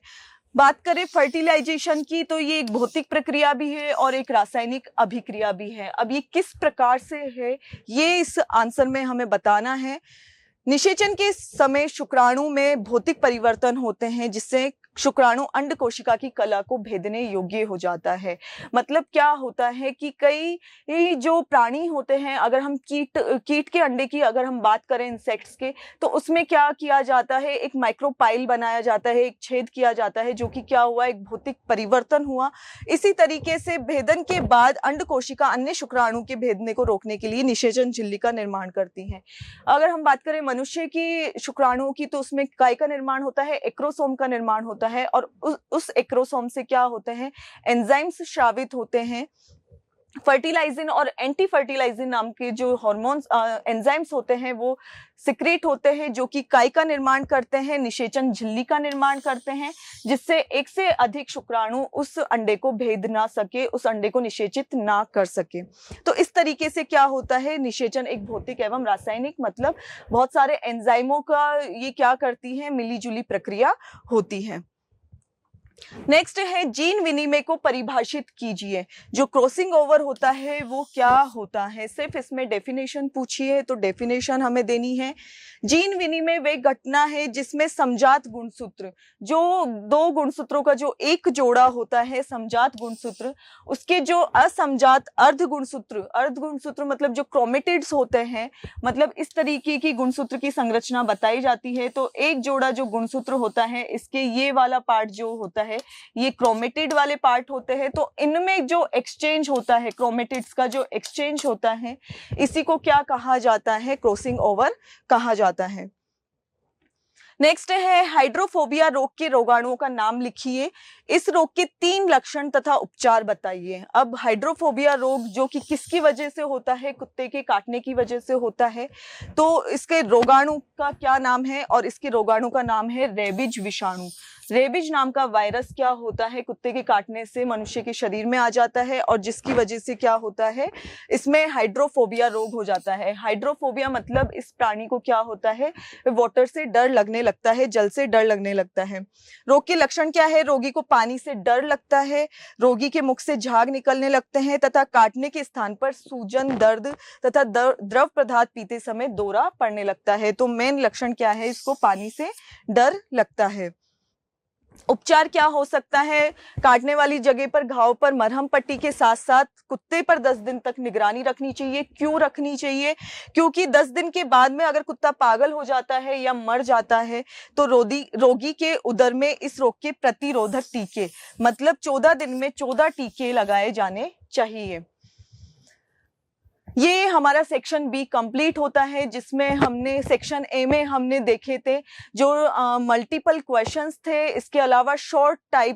बात करें फर्टिलाइजेशन की, तो ये एक भौतिक प्रक्रिया भी है और एक रासायनिक अभिक्रिया भी है। अब ये किस प्रकार से है, ये इस आंसर में हमें बताना है। निषेचन के समय शुक्राणु में भौतिक परिवर्तन होते हैं, जिससे शुक्राणु अंड कोशिका की कला को भेदने योग्य हो जाता है। मतलब क्या होता है कि कई जो प्राणी होते हैं, अगर हम कीट के अंडे की अगर हम बात करें, इंसेक्ट्स के, तो उसमें क्या किया जाता है, एक माइक्रोपाइल बनाया जाता है, एक छेद किया जाता है, जो कि क्या हुआ, एक भौतिक परिवर्तन हुआ। इसी तरीके से भेदन के बाद अंड कोशिका अन्य शुक्राणु के भेदने को रोकने के लिए निषेचन झिल्ली का निर्माण करती है। अगर हम बात करें मनुष्य की शुक्राणुओं की, तो उसमें काय का निर्माण होता है, एक्रोसोम का निर्माण होता है, और उस एक्रोसोम से क्या होते हैं, एंजाइम्स स्रावित होते हैं। फर्टिलाइजिन और एंटी फर्टिलाइजिन नाम के जो हार्मोन्स एंजाइम्स होते हैं वो सिक्रेट होते हैं, जो कि काय का निर्माण करते हैं, निषेचन झिल्ली का निर्माण करते हैं, जिससे एक से अधिक शुक्राणु उस अंडे को भेद ना सके, उस अंडे को निषेचित ना कर सके। तो इस तरीके से क्या होता है, निषेचन एक भौतिक एवं रासायनिक, मतलब बहुत सारे एंजाइमों का ये क्या करती है, मिलीजुली प्रक्रिया होती है। नेक्स्ट है, जीन विनिमय को परिभाषित कीजिए। जो क्रॉसिंग ओवर होता है वो क्या होता है? सिर्फ इसमें डेफिनेशन पूछी है, तो डेफिनेशन हमें देनी है। जीन विनिमय वे घटना है जिसमें समजात गुणसूत्र, जो दो गुणसूत्रों का जो एक जोड़ा होता है समजात गुणसूत्र, उसके जो असमजात अर्ध गुणसूत्र मतलब जो क्रोमेटिड्स होते हैं, मतलब इस तरीके की गुणसूत्र की संरचना बताई जाती है। तो एक जोड़ा जो गुणसूत्र होता है, इसके ये वाला पार्ट जो होता है ये क्रोमेटिड वाले पार्ट होते हैं। तो इनमें जो एक्सचेंज होता है, क्रोमेटिड्स का जो एक्सचेंज होता है, इसी को क्या कहा जाता है, क्रॉसिंग ओवर कहा जाता है। नेक्स्ट है, हाइड्रोफोबिया रोग के रोगाणुओं का नाम लिखिए। इस रोग के 3 लक्षण तथा उपचार बताइए। अब हाइड्रोफोबिया रोग जो कि किसकी वजह से होता है, कुत्ते के काटने की वजह से होता है। तो इसके रोगाणु का क्या नाम है, और इसके रोगाणु का नाम है रेबीज विषाणु। रेबीज नाम का वायरस क्या होता है, कुत्ते के काटने से मनुष्य के शरीर में आ जाता है, और जिसकी वजह से क्या होता है, इसमें हाइड्रोफोबिया रोग हो जाता है। हाइड्रोफोबिया मतलब इस प्राणी को क्या होता है, वाटर से डर लगने लगता है, जल से डर लगने लगता है। रोग के लक्षण क्या है, रोगी को पानी से डर लगता है, रोगी के मुख से झाग निकलने लगते हैं, तथा काटने के स्थान पर सूजन, दर्द तथा द्रव पदार्थ पीते समय दौरा पड़ने लगता है। तो मेन लक्षण क्या है, इसको पानी से डर लगता है। उपचार क्या हो सकता है? काटने वाली जगह पर घाव पर मरहम पट्टी के साथ साथ कुत्ते पर 10 दिन तक निगरानी रखनी चाहिए। क्यों रखनी चाहिए? क्योंकि 10 दिन के बाद में अगर कुत्ता पागल हो जाता है या मर जाता है तो रोगी के उदर में इस रोग के प्रतिरोधक टीके, मतलब 14 दिन में 14 टीके लगाए जाने चाहिए। ये हमारा सेक्शन बी कंप्लीट होता है, जिसमें हमने सेक्शन ए में हमने देखे थे जो मल्टीपल क्वेश्चंस थे। इसके अलावा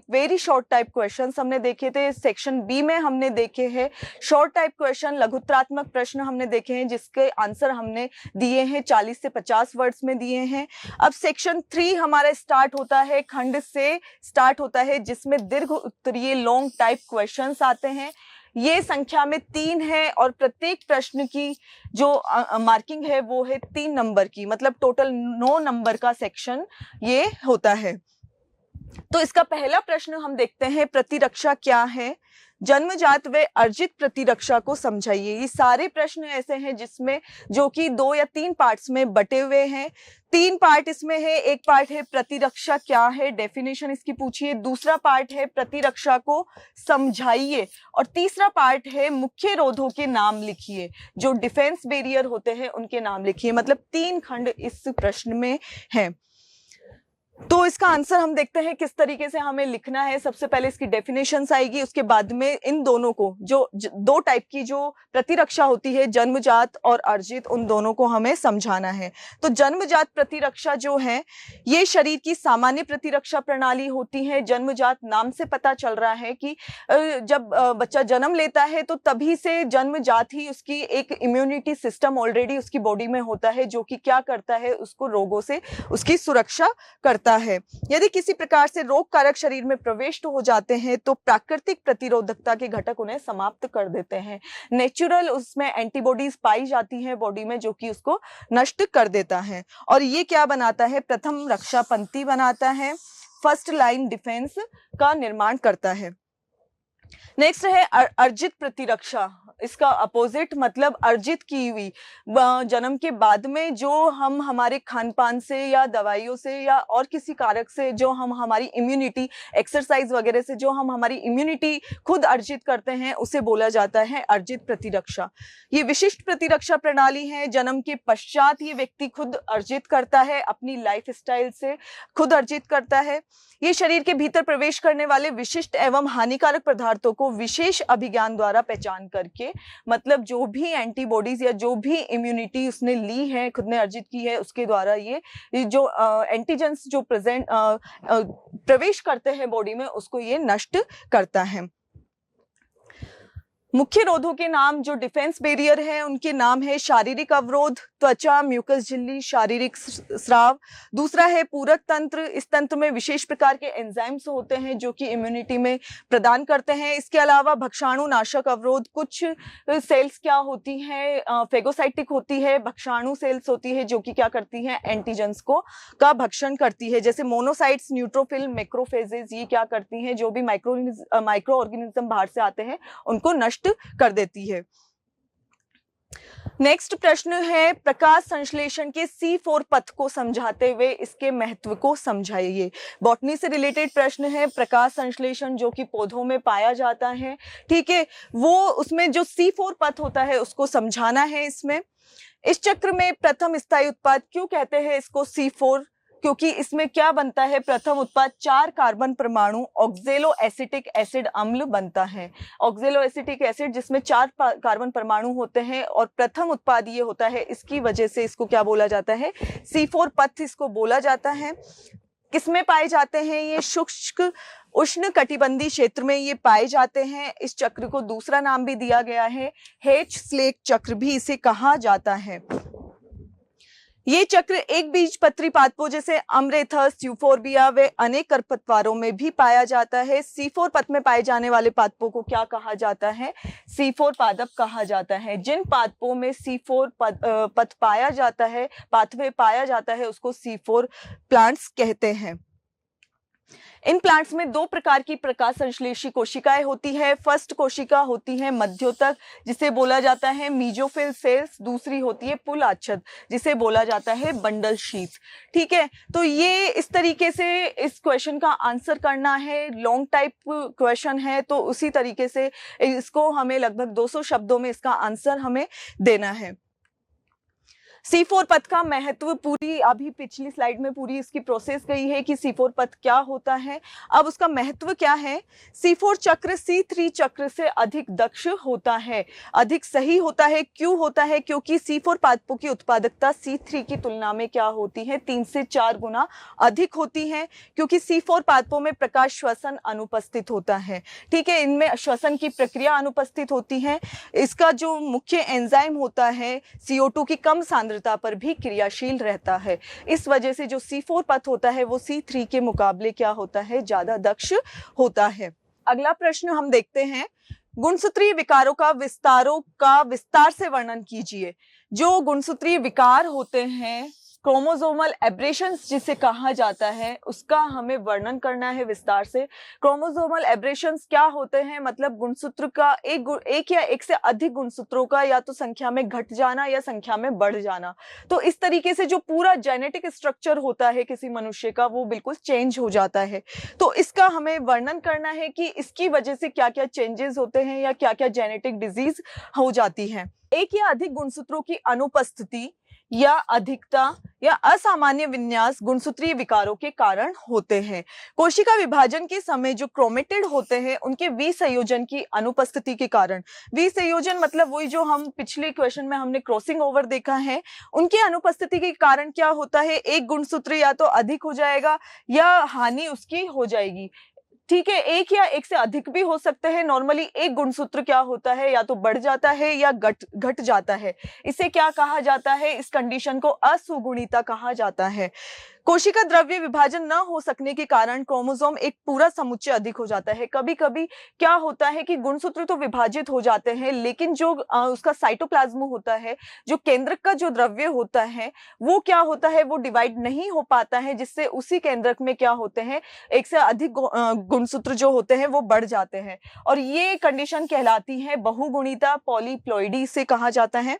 वेरी शॉर्ट टाइप क्वेश्चंस हमने देखे थे। सेक्शन बी में हमने देखे हैं शॉर्ट टाइप क्वेश्चन, लघुत्रात्मक प्रश्न हमने देखे हैं जिसके आंसर हमने दिए हैं 40 से 50 वर्ड्स में दिए हैं। अब सेक्शन 3 हमारा स्टार्ट होता है, खंड से स्टार्ट होता है, जिसमें दीर्घ उत्तरीय लॉन्ग टाइप क्वेश्चंस आते हैं। ये संख्या में 3 है और प्रत्येक प्रश्न की जो मार्किंग है वो है 3 नंबर की, मतलब टोटल 9 नंबर का सेक्शन ये होता है। तो इसका पहला प्रश्न हम देखते हैं, प्रतिरक्षा क्या है? जन्मजात व अर्जित प्रतिरक्षा को समझाइए। ये सारे प्रश्न ऐसे हैं जिसमें जो कि 2 या 3 पार्ट्स में बटे हुए हैं। 3 पार्ट इसमें है। एक पार्ट है प्रतिरक्षा क्या है, डेफिनेशन इसकी पूछिए। दूसरा पार्ट है प्रतिरक्षा को समझाइए और तीसरा पार्ट है मुख्य रोधों के नाम लिखिए। जो डिफेंस बैरियर होते हैं उनके नाम लिखिए। मतलब 3 खंड इस प्रश्न में है। तो इसका आंसर हम देखते हैं किस तरीके से हमें लिखना है। सबसे पहले इसकी डेफिनेशंस आएगी, उसके बाद में इन दोनों को जो 2 टाइप की जो प्रतिरक्षा होती है, जन्मजात और अर्जित, उन दोनों को हमें समझाना है। तो जन्मजात प्रतिरक्षा जो है ये शरीर की सामान्य प्रतिरक्षा प्रणाली होती है। जन्मजात नाम से पता चल रहा है कि जब बच्चा जन्म लेता है तो तभी से जन्मजात ही उसकी एक इम्यूनिटी सिस्टम ऑलरेडी उसकी बॉडी में होता है, जो कि क्या करता है, उसको रोगों से उसकी सुरक्षा करता है। यदि किसी प्रकार से रोग कारक शरीर में प्रविष्ट हो जाते हैं तो प्राकृतिक प्रतिरोधकता के घटक उन्हें समाप्त कर देते हैं। नेचुरल उसमें एंटीबॉडीज पाई जाती हैं बॉडी में जो कि उसको नष्ट कर देता है। और ये क्या बनाता है? प्रथम रक्षा पंक्ति बनाता है, फर्स्ट लाइन डिफेंस का निर्माण करता है। नेक्स्ट है अर्जित प्रतिरक्षा। इसका अपोजिट, मतलब अर्जित की हुई जन्म के बाद में जो हम हमारे खान पान से या दवाइयों से या और किसी कारक से जो हम हमारी इम्यूनिटी, एक्सरसाइज वगैरह से जो हम हमारी इम्यूनिटी खुद अर्जित करते हैं उसे बोला जाता है अर्जित प्रतिरक्षा। ये विशिष्ट प्रतिरक्षा प्रणाली है। जन्म के पश्चात ये व्यक्ति खुद अर्जित करता है, अपनी लाइफ स्टाइल से खुद अर्जित करता है। ये शरीर के भीतर प्रवेश करने वाले विशिष्ट एवं हानिकारक पदार्थों को विशेष अभिज्ञान द्वारा पहचान करके, मतलब जो भी एंटीबॉडीज या जो भी इम्यूनिटी उसने ली है, खुद ने अर्जित की है, उसके द्वारा ये जो एंटीजेंस जो प्रवेश करते हैं बॉडी में उसको ये नष्ट करता है। मुख्य रोधों के नाम, जो डिफेंस बैरियर है उनके नाम है शारीरिक अवरोध, त्वचा, म्यूकस झिल्ली, शारीरिक स्राव। दूसरा है पूरक तंत्र। इस तंत्र में विशेष प्रकार के एंजाइम्स होते हैं जो कि इम्यूनिटी में प्रदान करते हैं। इसके अलावा भक्षाणु नाशक अवरोध, कुछ सेल्स क्या होती हैं, फेगोसाइटिक होती है, भक्षाणु सेल्स होती है जो कि क्या करती हैं, एंटीजेंस को का भक्षण करती है। जैसे मोनोसाइट्स, न्यूट्रोफिल, मैक्रोफेजेस, ये क्या करती हैं, जो भी माइक्रो ऑर्गेनिज्म बाहर से आते हैं उनको नष्ट कर देती है। नेक्स्ट प्रश्न है, प्रकाश संश्लेषण के C4 पथ को समझाते हुए इसके महत्व को समझाइए। बॉटनी से रिलेटेड प्रश्न है। प्रकाश संश्लेषण जो कि पौधों में पाया जाता है, ठीक है, वो उसमें जो C4 पथ होता है उसको समझाना है। इसमें इस चक्र में प्रथम स्थायी उत्पाद, क्यों कहते हैं इसको C4? क्योंकि इसमें क्या बनता है, प्रथम उत्पाद 4 कार्बन परमाणु ऑक्जेलो एसिटिक एसिड अम्ल बनता है। ऑक्जेलो एसिटिक एसिड जिसमें 4 कार्बन परमाणु होते हैं और प्रथम उत्पाद ये होता है, इसकी वजह से इसको क्या बोला जाता है, C4 पथ इसको बोला जाता है। किसमें पाए जाते हैं ये? शुष्क उष्ण कटिबंधीय क्षेत्र में ये पाए जाते हैं। इस चक्र को दूसरा नाम भी दिया गया है, हेच स्लेक चक्र भी इसे कहा जाता है। ये चक्र एक बीजपत्री पादपों जैसे अमरेथस, यूफोर्बिया व अनेक खरपतवारों में भी पाया जाता है। C4 पथ में पाए जाने वाले पादपों को क्या कहा जाता है? C4 पादप कहा जाता है। जिन पादपों में C4 पथ पाया जाता है, पाथवे पाया जाता है, उसको C4 प्लांट्स कहते हैं। इन प्लांट्स में दो प्रकार की प्रकाश संश्लेषी कोशिकाएं होती है। फर्स्ट कोशिका होती है मध्योतक, जिसे बोला जाता है मीजोफिल सेल्स। दूसरी होती है पुल आच्छद, जिसे बोला जाता है बंडल शीथ। ठीक है, तो ये इस तरीके से इस क्वेश्चन का आंसर करना है। लॉन्ग टाइप क्वेश्चन है, तो उसी तरीके से इसको हमें लगभग 200 शब्दों में इसका आंसर हमें देना है। C4 पथ का महत्व पूरी अभी पिछली स्लाइड में पूरी इसकी प्रोसेस गई है कि C4 पथ क्या होता है। अब उसका महत्व क्या है। C4 चक्र C3 चक्र से अधिक दक्ष होता है, अधिक सही होता है। क्यों होता है? क्योंकि C4 पादपों की उत्पादकता C3 की तुलना में क्या होती है, 3 से 4 गुना अधिक होती है, क्योंकि C4 पादपों में प्रकाश श्वसन अनुपस्थित होता है। ठीक है, इनमें श्वसन की प्रक्रिया अनुपस्थित होती है। इसका जो मुख्य एंजाइम होता है CO2 की कम सांद्रता पर भी क्रियाशील रहता है। इस वजह से जो C4 पथ होता है वो C3 के मुकाबले क्या होता है, ज्यादा दक्ष होता है। अगला प्रश्न हम देखते हैं, गुणसूत्रीय विकारों का विस्तार से वर्णन कीजिए। जो गुणसूत्रीय विकार होते हैं, क्रोमोसोमल एब्रेशंस जिसे कहा जाता है, उसका हमें वर्णन करना है विस्तार से। क्रोमोसोमल एब्रेशंस क्या होते हैं? मतलब गुणसूत्र का एक या एक से अधिक गुणसूत्रों का या तो संख्या में घट जाना या संख्या में बढ़ जाना। तो इस तरीके से जो पूरा जेनेटिक स्ट्रक्चर होता है किसी मनुष्य का, वो बिल्कुल चेंज हो जाता है। तो इसका हमें वर्णन करना है कि इसकी वजह से क्या क्या चेंजेस होते हैं या क्या क्या जेनेटिक डिजीज हो जाती है। एक या अधिक गुणसूत्रों की अनुपस्थिति या अधिकता या असामान्य विन्यास गुणसूत्रीय विकारों के कारण होते हैं। कोशिका विभाजन के समय जो क्रोमेटिड होते हैं, उनके विसंयोजन की अनुपस्थिति के कारण, विसंयोजन मतलब वही जो हम पिछले क्वेश्चन में हमने क्रॉसिंग ओवर देखा है, उनके अनुपस्थिति के कारण क्या होता है, एक गुणसूत्र या तो अधिक हो जाएगा या हानि उसकी हो जाएगी। ठीक है, एक या एक से अधिक भी हो सकते हैं। नॉर्मली एक गुणसूत्र क्या होता है, या तो बढ़ जाता है या घट जाता है। इसे क्या कहा जाता है? इस कंडीशन को असुगुणिता कहा जाता है। कोशिका द्रव्य विभाजन न हो सकने के कारण क्रोमोसोम एक पूरा समुच्चय अधिक हो जाता है। कभी कभी क्या होता है कि गुणसूत्र तो विभाजित हो जाते हैं, लेकिन जो उसका साइटोप्लाज्म होता है, जो केंद्रक का जो द्रव्य होता है, वो क्या होता है, वो डिवाइड नहीं हो पाता है, जिससे उसी केंद्रक में क्या होते हैं, एक से अधिक गुणसूत्र जो होते हैं वो बढ़ जाते हैं। और ये कंडीशन कहलाती है बहुगुणिता, पॉलीप्लॉइडी से कहा जाता है।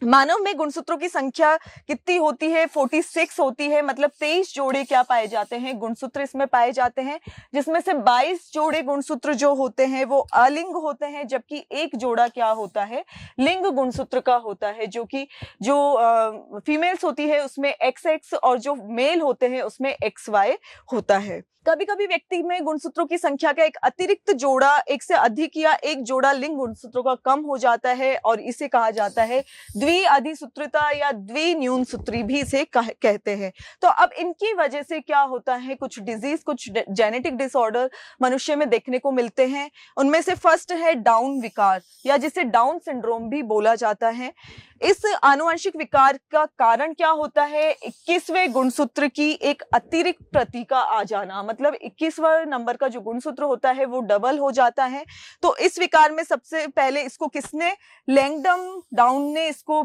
मानव में गुणसूत्रों की संख्या कितनी होती है? 46 होती है। मतलब 23 जोड़े क्या पाए जाते हैं, गुणसूत्र इसमें पाए जाते हैं, जिसमें से 22 जोड़े गुणसूत्र जो होते हैं वो अलिंग होते हैं, जबकि एक जोड़ा क्या होता है, लिंग गुणसूत्र का होता है, जो कि जो फीमेल्स होती है उसमें XX और जो मेल होते हैं उसमें XY होता है। कभी कभी व्यक्ति में गुणसूत्रों की संख्या का एक अतिरिक्त जोड़ा, एक से अधिक या एक जोड़ा लिंग गुणसूत्रों का कम हो जाता है, और इसे कहा जाता है द्विअधिसूत्रता या द्विन्यूनसूत्री भी इसे कहते हैं। तो अब इनकी वजह से क्या होता है, कुछ डिजीज, कुछ जेनेटिक डिसऑर्डर मनुष्य में देखने को मिलते हैं। उनमें से फर्स्ट है डाउन विकार, या जिसे डाउन सिंड्रोम भी बोला जाता है। इस आनुवंशिक विकार का कारण क्या होता है? 21वें गुणसूत्र की एक अतिरिक्त प्रति का आ जाना। मतलब 21वां नंबर का जो गुणसूत्र होता है वो डबल हो जाता है। तो इस विकार में सबसे पहले इसको किसने, लैंगडम डाउन ने इसको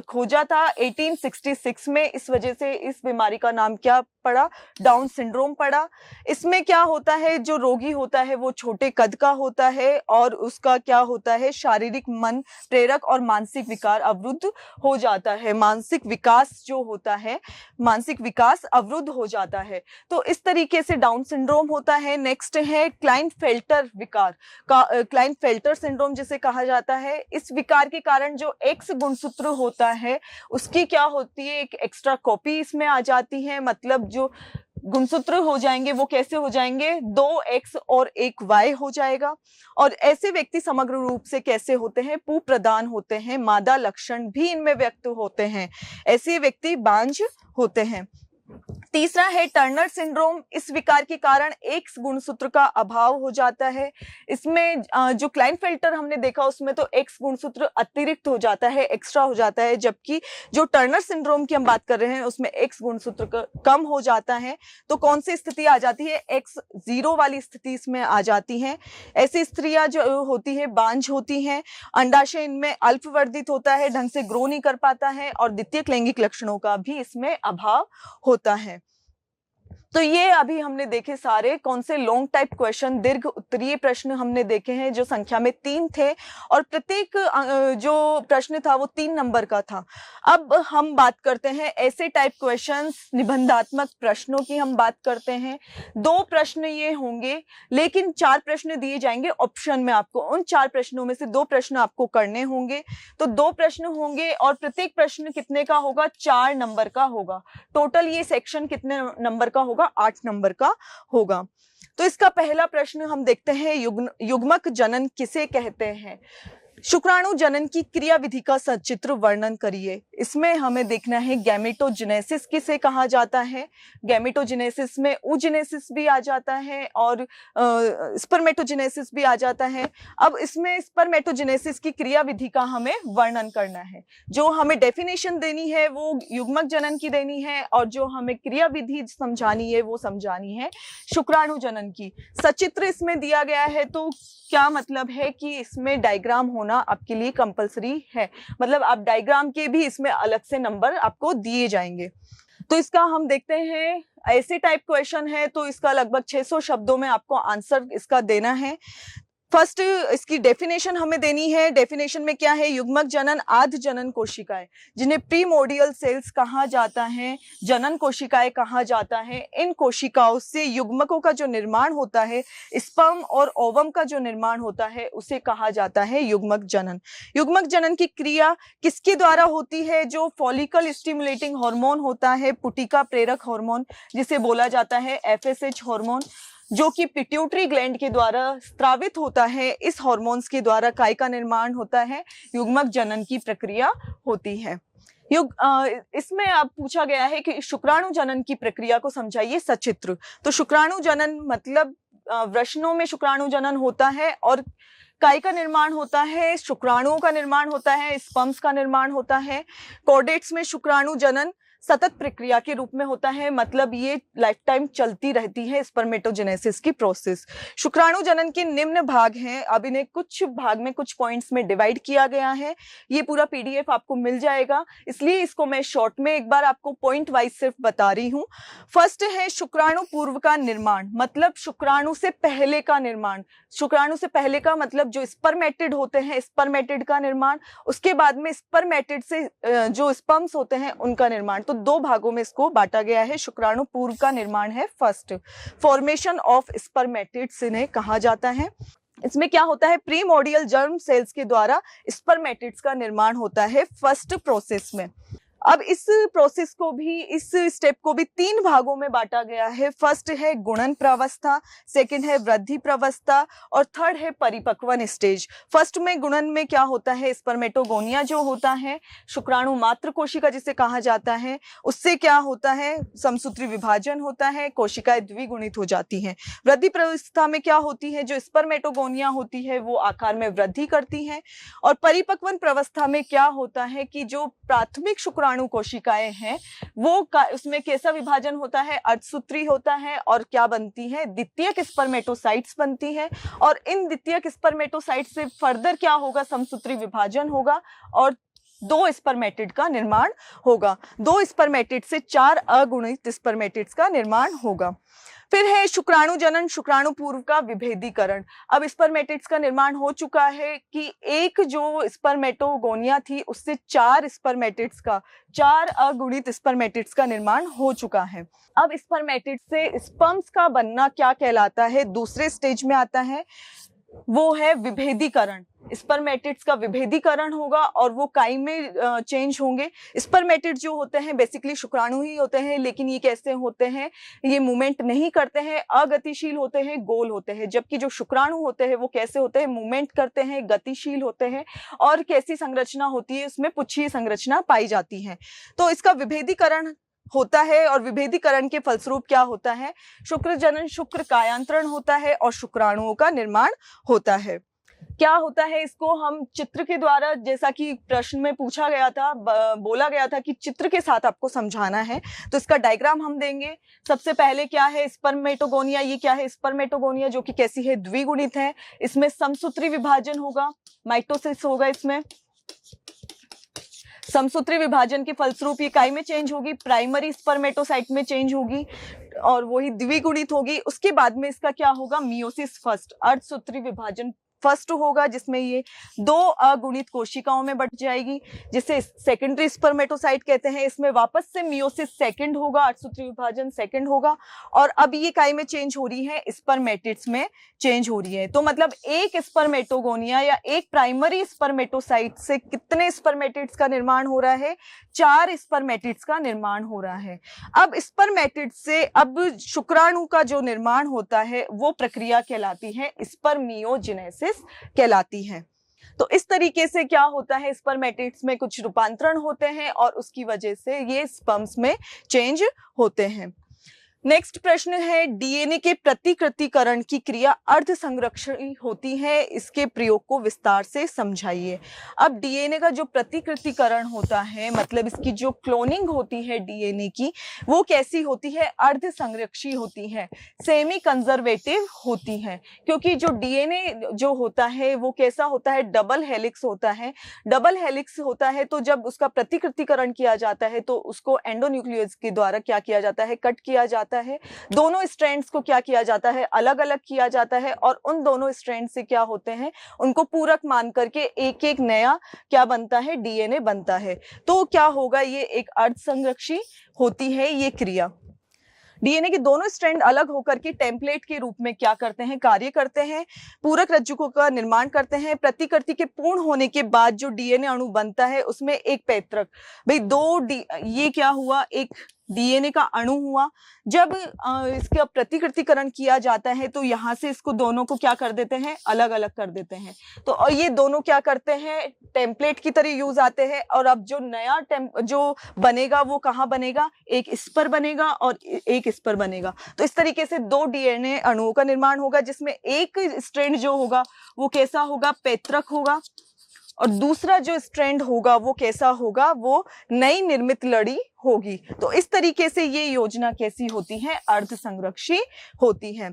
खोजा था 1866 में। इस वजह से इस बीमारी का नाम क्या पड़ा, डाउन सिंड्रोम पड़ा। इसमें क्या होता है, जो रोगी होता है वो छोटे कद का होता है, और उसका क्या होता है, शारीरिक, मन प्रेरक और मानसिक विकार अवरुद्ध हो जाता है। मानसिक विकास जो होता है, मानसिक विकास अवरुद्ध हो जाता है। तो इस तरीके से डाउन सिंड्रोम होता है। नेक्स्ट है क्लाइनफेल्टर विकार, क्लाइनफेल्टर सिंड्रोम जिसे कहा जाता है। इस विकार के कारण जो X गुणसूत्र होता है उसकी क्या होती है, एक एक्स्ट्रा कॉपी इसमें आ जाती है। मतलब जो गुणसूत्र हो जाएंगे वो कैसे हो जाएंगे, 2X और 1Y हो जाएगा। और ऐसे व्यक्ति समग्र रूप से कैसे होते हैं, कुप्रदान होते हैं, मादा लक्षण भी इनमें व्यक्त होते हैं। ऐसे व्यक्ति बांझ होते हैं। तीसरा है टर्नर सिंड्रोम। इस विकार के कारण X गुणसूत्र का अभाव हो जाता है। इसमें जो क्लाइनफेल्टर हमने देखा उसमें तो X गुणसूत्र अतिरिक्त हो जाता है, एक्स्ट्रा हो जाता है, जबकि जो टर्नर सिंड्रोम की हम बात कर रहे हैं उसमें X गुणसूत्र कम हो जाता है। तो कौन सी स्थिति आ जाती है, X0 वाली स्थिति इसमें आ जाती है। ऐसी स्त्रियां जो होती है बांझ होती हैं। अंडाशय इनमें अल्पवर्धित होता है, ढंग से ग्रो नहीं कर पाता है, और द्वितीयक लैंगिक लक्षणों का भी इसमें अभाव होता है। तो ये अभी हमने देखे सारे कौन से लॉन्ग टाइप क्वेश्चन, दीर्घ उत्तरीय प्रश्न हमने देखे हैं जो संख्या में 3 थे और प्रत्येक जो प्रश्न था वो 3 नंबर का था। अब हम बात करते हैं ऐसे टाइप क्वेश्चंस, निबंधात्मक प्रश्नों की हम बात करते हैं। 2 प्रश्न ये होंगे लेकिन 4 प्रश्न दिए जाएंगे ऑप्शन में आपको। उन 4 प्रश्नों में से 2 प्रश्न आपको करने होंगे। तो 2 प्रश्न होंगे और प्रत्येक प्रश्न कितने का होगा? 4 नंबर का होगा। टोटल ये सेक्शन कितने नंबर का होगा? 8 नंबर का होगा। तो इसका पहला प्रश्न हम देखते हैं, युग्मक जनन किसे कहते हैं? शुक्राणु जनन की क्रिया विधि का सचित्र वर्णन करिए। इसमें हमें देखना है गैमेटोजेनेसिस किसे कहा जाता है। गैमेटोजेनेसिस में oogenesis भी आ जाता है और स्पर्मेटोजेनेसिस भी आ जाता है। अब इसमें स्पर्मेटोजेनेसिस की क्रिया विधि का हमें वर्णन करना है। जो हमें डेफिनेशन देनी है वो युग्मक जनन की देनी है और जो हमें क्रिया विधि समझानी है वो समझानी है शुक्राणु जनन की। सचित्र इसमें दिया गया है तो क्या मतलब है कि इसमें डायग्राम होना आपके लिए कंपलसरी है, मतलब आप डायग्राम के भी इसमें अलग से नंबर आपको दिए जाएंगे। तो इसका हम देखते हैं, ऐसे टाइप क्वेश्चन है तो इसका लगभग 600 शब्दों में आपको आंसर इसका देना है। फर्स्ट इसकी डेफिनेशन हमें देनी है। डेफिनेशन में क्या है? युग्मक जनन आध जनन कोशिकाएं जिन्हें प्रीमोडियल सेल्स कहा जाता है, जनन कोशिकाएं कहा जाता है। इन कोशिकाओं से युग्मकों का जो निर्माण होता है, स्पर्म और ओवम का जो निर्माण होता है, उसे कहा जाता है युग्मक जनन। युग्मक जनन की क्रिया किसके द्वारा होती है? जो फॉलिकल स्टिमुलेटिंग हार्मोन होता है, पुटिका प्रेरक हार्मोन जिसे बोला जाता है FSH हार्मोन, जो कि पिट्यूटरी ग्लैंड के द्वारा स्रावित होता है। इस हार्मोन्स के द्वारा काय का निर्माण होता है, युग्मक जनन की प्रक्रिया होती है। इसमें अब पूछा गया है कि शुक्राणु जनन की प्रक्रिया को समझाइए सचित्र। तो शुक्राणु जनन मतलब वृषणों में शुक्राणु जनन होता है और काय का निर्माण होता है, शुक्राणुओं का निर्माण होता है, स्पर्म्स का निर्माण होता है। कॉर्डेट्स में शुक्राणु जनन सतत प्रक्रिया के रूप में होता है, मतलब ये लाइफ टाइम चलती रहती है स्पर्मेटोजेनेसिस की प्रोसेस। शुक्राणु जनन के निम्न भाग हैं। अब इन्हें कुछ भाग में कुछ पॉइंट्स में डिवाइड किया गया है। ये पूरा PDF आपको मिल जाएगा, इसलिए इसको मैं शॉर्ट में एक बार आपको पॉइंट वाइज सिर्फ बता रही हूँ। फर्स्ट है शुक्राणु पूर्व का निर्माण, मतलब शुक्राणु से पहले का निर्माण। शुक्राणु से पहले का मतलब जो स्पर्मेटिड होते हैं, स्पर्मेटिड का निर्माण। उसके बाद में स्पर्मेटिड से जो स्पर्म्स होते हैं उनका निर्माण। तो 2 भागों में इसको बांटा गया है। शुक्राणु पूर्व का निर्माण है फर्स्ट, फॉर्मेशन ऑफ स्पर्मेटिड्स इन्हें कहा जाता है। इसमें क्या होता है? प्रीमोडियल जर्म सेल्स के द्वारा स्पर्मेटिड्स का निर्माण होता है फर्स्ट प्रोसेस में। अब इस प्रोसेस को भी, इस स्टेप को भी 3 भागों में बांटा गया है। फर्स्ट है गुणन प्रावस्था, सेकंड है वृद्धि प्रावस्था और थर्ड है परिपक्वन स्टेज। फर्स्ट में गुणन में क्या होता है? स्पर्मेटोगोनिया जो होता है, शुक्राणु मात्र कोशिका जिसे कहा जाता है, उससे क्या होता है? समसूत्री विभाजन होता है, कोशिकाएं द्विगुणित हो जाती हैं। वृद्धि प्रावस्था में क्या होती है? जो स्पर्मेटोगोनिया होती है वो आकार में वृद्धि करती हैं। और परिपक्वन प्रावस्था में क्या होता है कि जो प्राथमिक शुक्राणु कोशिकाएं हैं वो उसमें कैसा विभाजन होता है? अर्धसूत्री होता है और क्या बनती है? द्वितीयक स्पर्मेटोसाइट्स बनती है। और इन द्वितीयक स्पर्मेटोसाइट्स से फर्दर क्या होगा? समसूत्री विभाजन होगा और 2 स्पर्मेटिड का निर्माण होगा। 2 स्पर्मेटिड से 4 अगुणित स्पर्मेटिड्स का निर्माण होगा। फिर है शुक्राणु जनन, शुक्राणु पूर्व का विभेदीकरण। अब स्पर्मेटिड्स का निर्माण हो चुका है कि एक जो स्पर्मेटोगोनिया थी उससे 4 स्पर्मेटिड्स का, 4 अगुणित स्पर्मेटिड्स का निर्माण हो चुका है। अब स्पर्मेटिड से स्पर्म्स का बनना क्या कहलाता है? दूसरे स्टेज में आता है, वो है विभेदीकरण। स्पर्मेटिड्स का विभेदीकरण होगा और वो काई में चेंज होंगे। स्पर्मेटिड जो होते हैं बेसिकली शुक्राणु ही होते हैं, लेकिन ये कैसे होते हैं? ये मूवमेंट नहीं करते हैं, अगतिशील होते हैं, गोल होते हैं। जबकि जो शुक्राणु होते हैं वो कैसे होते हैं? मूवमेंट करते हैं, गतिशील होते हैं। और कैसी संरचना होती है? उसमें पुच्छीय संरचना पाई जाती है। तो इसका विभेदीकरण होता है और विभेदीकरण के फलस्वरूप क्या होता है? शुक्र जनन, शुक्र कायांतरण होता है और शुक्राणुओं का निर्माण होता है। क्या होता है? इसको हम चित्र के द्वारा, जैसा कि प्रश्न में पूछा गया था, बोला गया था कि चित्र के साथ आपको समझाना है, तो इसका डायग्राम हम देंगे। सबसे पहले क्या है? स्पर्मेटोगोनिया। ये क्या है? स्पर्मेटोगोनिया जो कि कैसी है? द्विगुणित है। इसमें समसूत्री विभाजन होगा, माइटोसिस होगा इसमें। समसूत्री विभाजन के फलस्वरूप ये काय में चेंज होगी, प्राइमरी स्पर्मेटोसाइट में चेंज होगी और वही द्विगुणित होगी। उसके बाद में इसका क्या होगा, मियोसिस फर्स्ट, अर्धसूत्री विभाजन फर्स्ट होगा, जिसमें ये 2 अगुणित कोशिकाओं में बट जाएगी, जिसे सेकेंडरी स्पर्मेटोसाइट कहते हैं। इसमें वापस से मियोसिस सेकंड होगा, अर्धसूत्री विभाजन सेकंड होगा और अब ये काय में चेंज हो रही है, स्पर्मेटिड्स में चेंज हो रही है। तो मतलब एक स्पर्मेटोगोनिया या एक प्राइमरी स्पर्मेटोसाइट से कितने स्पर्मेटिड्स का निर्माण हो रहा है, 4 स्पर्मेटिड्स का निर्माण हो रहा है। अब स्पर्मेटिड से अब शुक्राणु का जो निर्माण होता है वो प्रक्रिया कहलाती है स्पर्मियोजेनेसिस कहलाती है। तो इस तरीके से क्या होता है, स्पर्मेटिड्स में कुछ रूपांतरण होते हैं और उसकी वजह से ये स्पर्म्स में चेंज होते हैं। नेक्स्ट प्रश्न है, डीएनए के प्रतिकृतिकरण की क्रिया अर्ध संरक्षणी होती है, इसके प्रयोग को विस्तार से समझाइए। अब डीएनए का जो प्रतिकृतिकरण होता है, मतलब इसकी जो क्लोनिंग होती है डीएनए की, वो कैसी होती है, अर्ध संरक्षी होती है, सेमी कंजर्वेटिव होती है। क्योंकि जो डीएनए जो होता है वो कैसा होता है, डबल हेलिक्स होता है। डबल हेलिक्स होता है तो जब उसका प्रतिकृतिकरण किया जाता है तो उसको एंडोन्यूक्लियस के द्वारा क्या किया जाता है, कट किया जाता है। दोनों स्ट्रैंड्स को क्या किया जाता है, अलग अलग किया जाता है और उन दोनों स्ट्रैंड से क्या होते हैं, उनको पूरक मान करके एक एक नया क्या बनता है, डीएनए बनता है। तो क्या होगा, ये एक अर्ध संरक्षी होती है ये क्रिया। डीएनए के दोनों स्ट्रैंड अलग होकर के टेम्पलेट के रूप में क्या करते हैं, कार्य करते हैं, पूरक रज्जुकों का निर्माण करते हैं। प्रतिकृति के पूर्ण होने के बाद जो डीएनए अणु बनता है उसमें एक पैतृक, भाई ये क्या हुआ, एक डीएनए का अणु हुआ। जब इसका प्रतिकृतिकरण किया जाता है तो यहाँ से इसको दोनों को क्या कर देते हैं, अलग अलग कर देते हैं। तो और ये दोनों क्या करते हैं, टेम्पलेट की तरह यूज आते हैं। और अब जो नया जो बनेगा वो कहाँ बनेगा, एक इस पर बनेगा और एक इस पर बनेगा। तो इस तरीके से 2 डीएनए अणुओं का निर्माण होगा, जिसमें एक स्ट्रैंड जो होगा वो कैसा होगा, पैतृक होगा और दूसरा जो स्ट्रैंड होगा वो कैसा होगा, वो नई निर्मित लड़ी होगी। तो इस तरीके से ये योजना कैसी होती है, अर्ध संरक्षी होती है।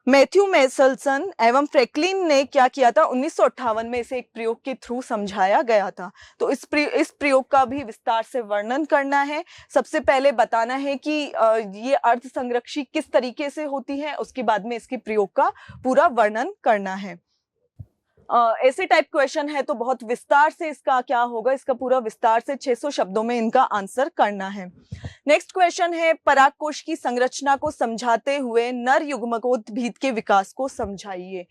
मैथ्यू मेसलसन एवं फ्रैंकलिन ने क्या किया था, 1958 में इसे एक प्रयोग के थ्रू समझाया गया था। तो इस प्रयोग का भी विस्तार से वर्णन करना है। सबसे पहले बताना है कि ये अर्ध संरक्षी किस तरीके से होती है, उसके बाद में इसके प्रयोग का पूरा वर्णन करना है। ऐसे टाइप क्वेश्चन है तो बहुत विस्तार से इसका क्या होगा, इसका पूरा विस्तार से 600 शब्दों में इनका आंसर करना है। नेक्स्ट क्वेश्चन है, परागकोश की संरचना को समझाते हुए नर युग्मकोद्भिद के विकास को समझाइए।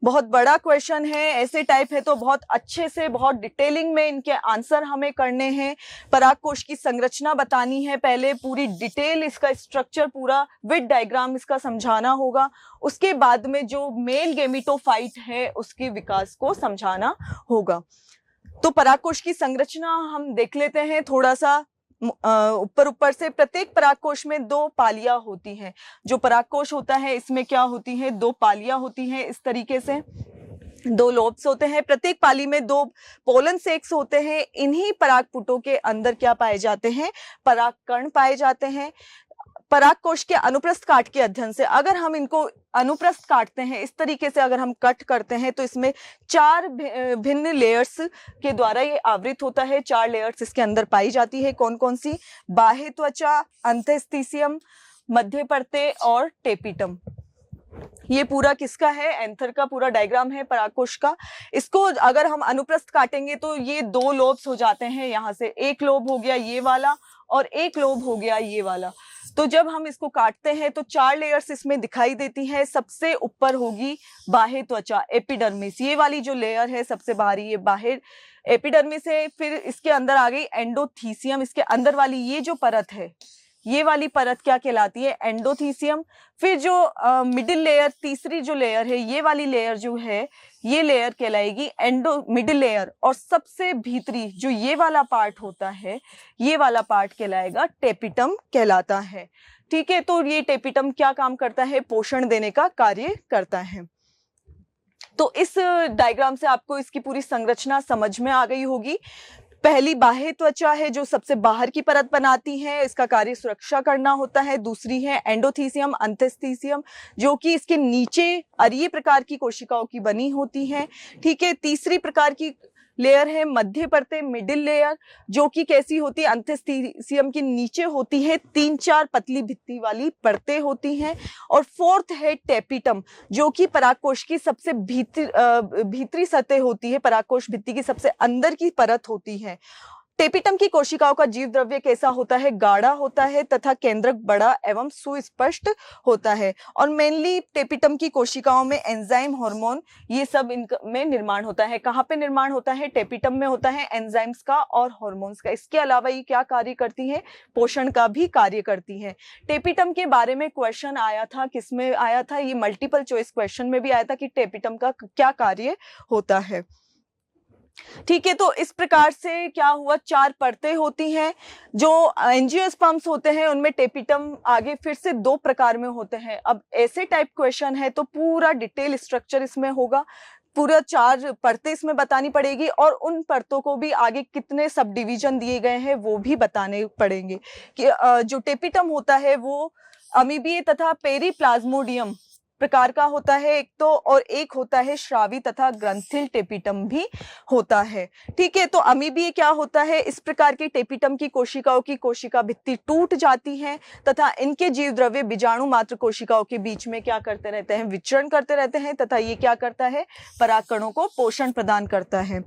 बहुत बड़ा क्वेश्चन है, ऐसे टाइप है तो बहुत अच्छे से बहुत डिटेलिंग में इनके आंसर हमें करने हैं। परागकोश की संरचना बतानी है, पहले पूरी डिटेल इसका स्ट्रक्चर पूरा विद डायग्राम इसका समझाना होगा। उसके बाद में जो मेल गेमिटोफाइट है उसके विकास को समझाना होगा। तो परागकोश की संरचना हम देख लेते हैं थोड़ा सा ऊपर से। प्रत्येक परागकोश में 2 पालियां होती हैं। जो परागकोश होता है इसमें क्या होती है, 2 पालियां होती हैं। इस तरीके से 2 लोब्स होते हैं। प्रत्येक पाली में 2 पोलन सेक्स होते हैं। इन्हीं परागपुटों के अंदर क्या पाए जाते हैं, परागकण पाए जाते हैं। परागकोश के अनुप्रस्थ काट के अध्ययन से अगर हम इनको अनुप्रस्थ काटते हैं, इस तरीके से अगर हम कट करते हैं तो इसमें 4 भिन्न लेयर्स के द्वारा ये आवृत होता है। 4 लेयर्स इसके अंदर पाई जाती है। कौन कौन सी, बाह्य त्वचा, अंतःस्थिसियम, मध्य परते और टेपिटम। ये पूरा किसका है, एंथर का पूरा डायग्राम है परागकोश का। इसको अगर हम अनुप्रस्थ काटेंगे तो ये 2 लोब्स हो जाते हैं। यहाँ से एक लोब हो गया ये वाला और एक लोब हो गया ये वाला। तो जब हम इसको काटते हैं तो 4 लेयर्स इसमें दिखाई देती है। सबसे ऊपर होगी बाह्य त्वचा, एपिडर्मिस, ये वाली जो लेयर है सबसे बाहरी, ये बाहर एपिडर्मिस है। फिर इसके अंदर आ गई एंडोथीसियम, इसके अंदर वाली ये जो परत है, ये वाली परत क्या कहलाती है, एंडोथीसियम। फिर जो मिडिल लेयर, तीसरी जो लेयर है, ये वाली लेयर जो है, ये लेयर कहलाएगी मिडिल लेयर। और सबसे भीतरी जो ये वाला पार्ट होता है, ये वाला पार्ट कहलाएगा टेपिटम कहलाता है। ठीक है, तो ये टेपिटम क्या काम करता है, पोषण देने का कार्य करता है। तो इस डायग्राम से आपको इसकी पूरी संरचना समझ में आ गई होगी। पहली बाह्य त्वचा है जो सबसे बाहर की परत बनाती है, इसका कार्य सुरक्षा करना होता है। दूसरी है एंडोथीसियम, अंतःस्थिसियम, जो कि इसके नीचे अरीय प्रकार की कोशिकाओं की बनी होती है। ठीक है, तीसरी प्रकार की लेयर है मध्य परतें, मिडिल लेयर, जो कि कैसी होती है, अंतःस्थीशियम के नीचे होती है, 3-4 पतली भित्ति वाली परतें होती हैं। और फोर्थ है टेपिटम, जो कि परागकोश की सबसे भीतरी सतह होती है, परागकोश भित्ति की सबसे अंदर की परत होती है। टेपिटम की कोशिकाओं का जीव द्रव्य कैसा होता है, गाढ़ा होता है तथा केंद्रक बड़ा एवं सुस्पष्ट होता है। और मेनली टेपिटम की कोशिकाओं में एंजाइम, हार्मोन, ये सब इनमें निर्माण होता है। कहाँ पे निर्माण होता है? टेपिटम में होता है, एंजाइम्स का और हार्मोन्स का। इसके अलावा ये क्या कार्य करती है? पोषण का भी कार्य करती है। टेपिटम के बारे में क्वेश्चन आया था, किसमें आया था? ये मल्टीपल चॉइस क्वेश्चन में भी आया था कि टेपिटम का क्या कार्य होता है। ठीक है, तो इस प्रकार से क्या हुआ, 4 परतें होती हैं। जो एंजियोस्पर्म्स होते हैं उनमें टेपिटम आगे फिर से 2 प्रकार में होते हैं। अब ऐसे टाइप क्वेश्चन है तो पूरा डिटेल स्ट्रक्चर इसमें होगा, पूरा 4 परतें इसमें बतानी पड़ेगी और उन परतों को भी आगे कितने सब डिवीजन दिए गए हैं वो भी बताने पड़ेंगे कि जो टेपिटम होता है वो अमीबीय तथा पेरीप्लाज्मोडियम प्रकार का होता है एक तो, और एक होता है श्रावी तथा ग्रंथिल टेपिटम भी होता है। ठीक है, तो अमीबीय क्या होता है? इस प्रकार के टेपिटम की कोशिकाओं की कोशिका भित्ति टूट जाती है तथा इनके जीव द्रव्य बीजाणु मात्र कोशिकाओं के बीच में क्या करते रहते हैं? विचरण करते रहते हैं तथा ये क्या करता है? परागकणों को पोषण प्रदान करता है।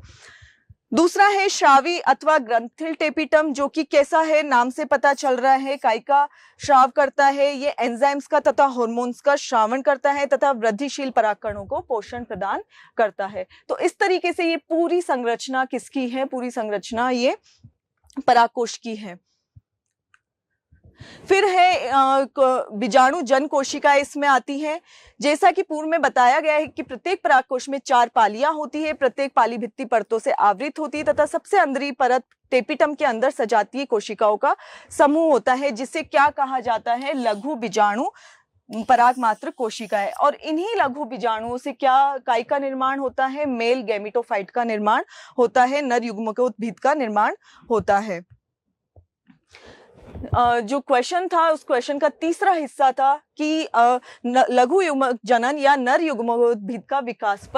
दूसरा है श्रावी अथवा ग्रंथिल टेपिटम, जो कि कैसा है, नाम से पता चल रहा है, काय का श्राव करता है, ये एंजाइम्स का तथा हार्मोन्स का श्रावण करता है तथा वृद्धिशील परागकणों को पोषण प्रदान करता है। तो इस तरीके से ये पूरी संरचना किसकी है? पूरी संरचना ये परागकोश की है। फिर है बीजाणु जन कोशिका इसमें आती है। जैसा कि पूर्व में बताया गया है कि प्रत्येक परागकोश में 4 पालियां होती है, प्रत्येक पाली भित्ति परतों से आवृत होती है तथा सबसे अंदरी परत टेपिटम के अंदर सजातीय कोशिकाओं का समूह होता है, जिसे क्या कहा जाता है? लघु बीजाणु पराग मात्र कोशिकाएं। और इन्हीं लघु बीजाणुओं से क्या काय का निर्माण होता है? मेल गैमेटोफाइट का निर्माण होता है, नर युग्मकोद्भिद का निर्माण होता है। जो क्वेश्चन था उस क्वेश्चन का तीसरा हिस्सा था कि लघु युग्मक जनन या नर युग्मकोद्भिद का विकास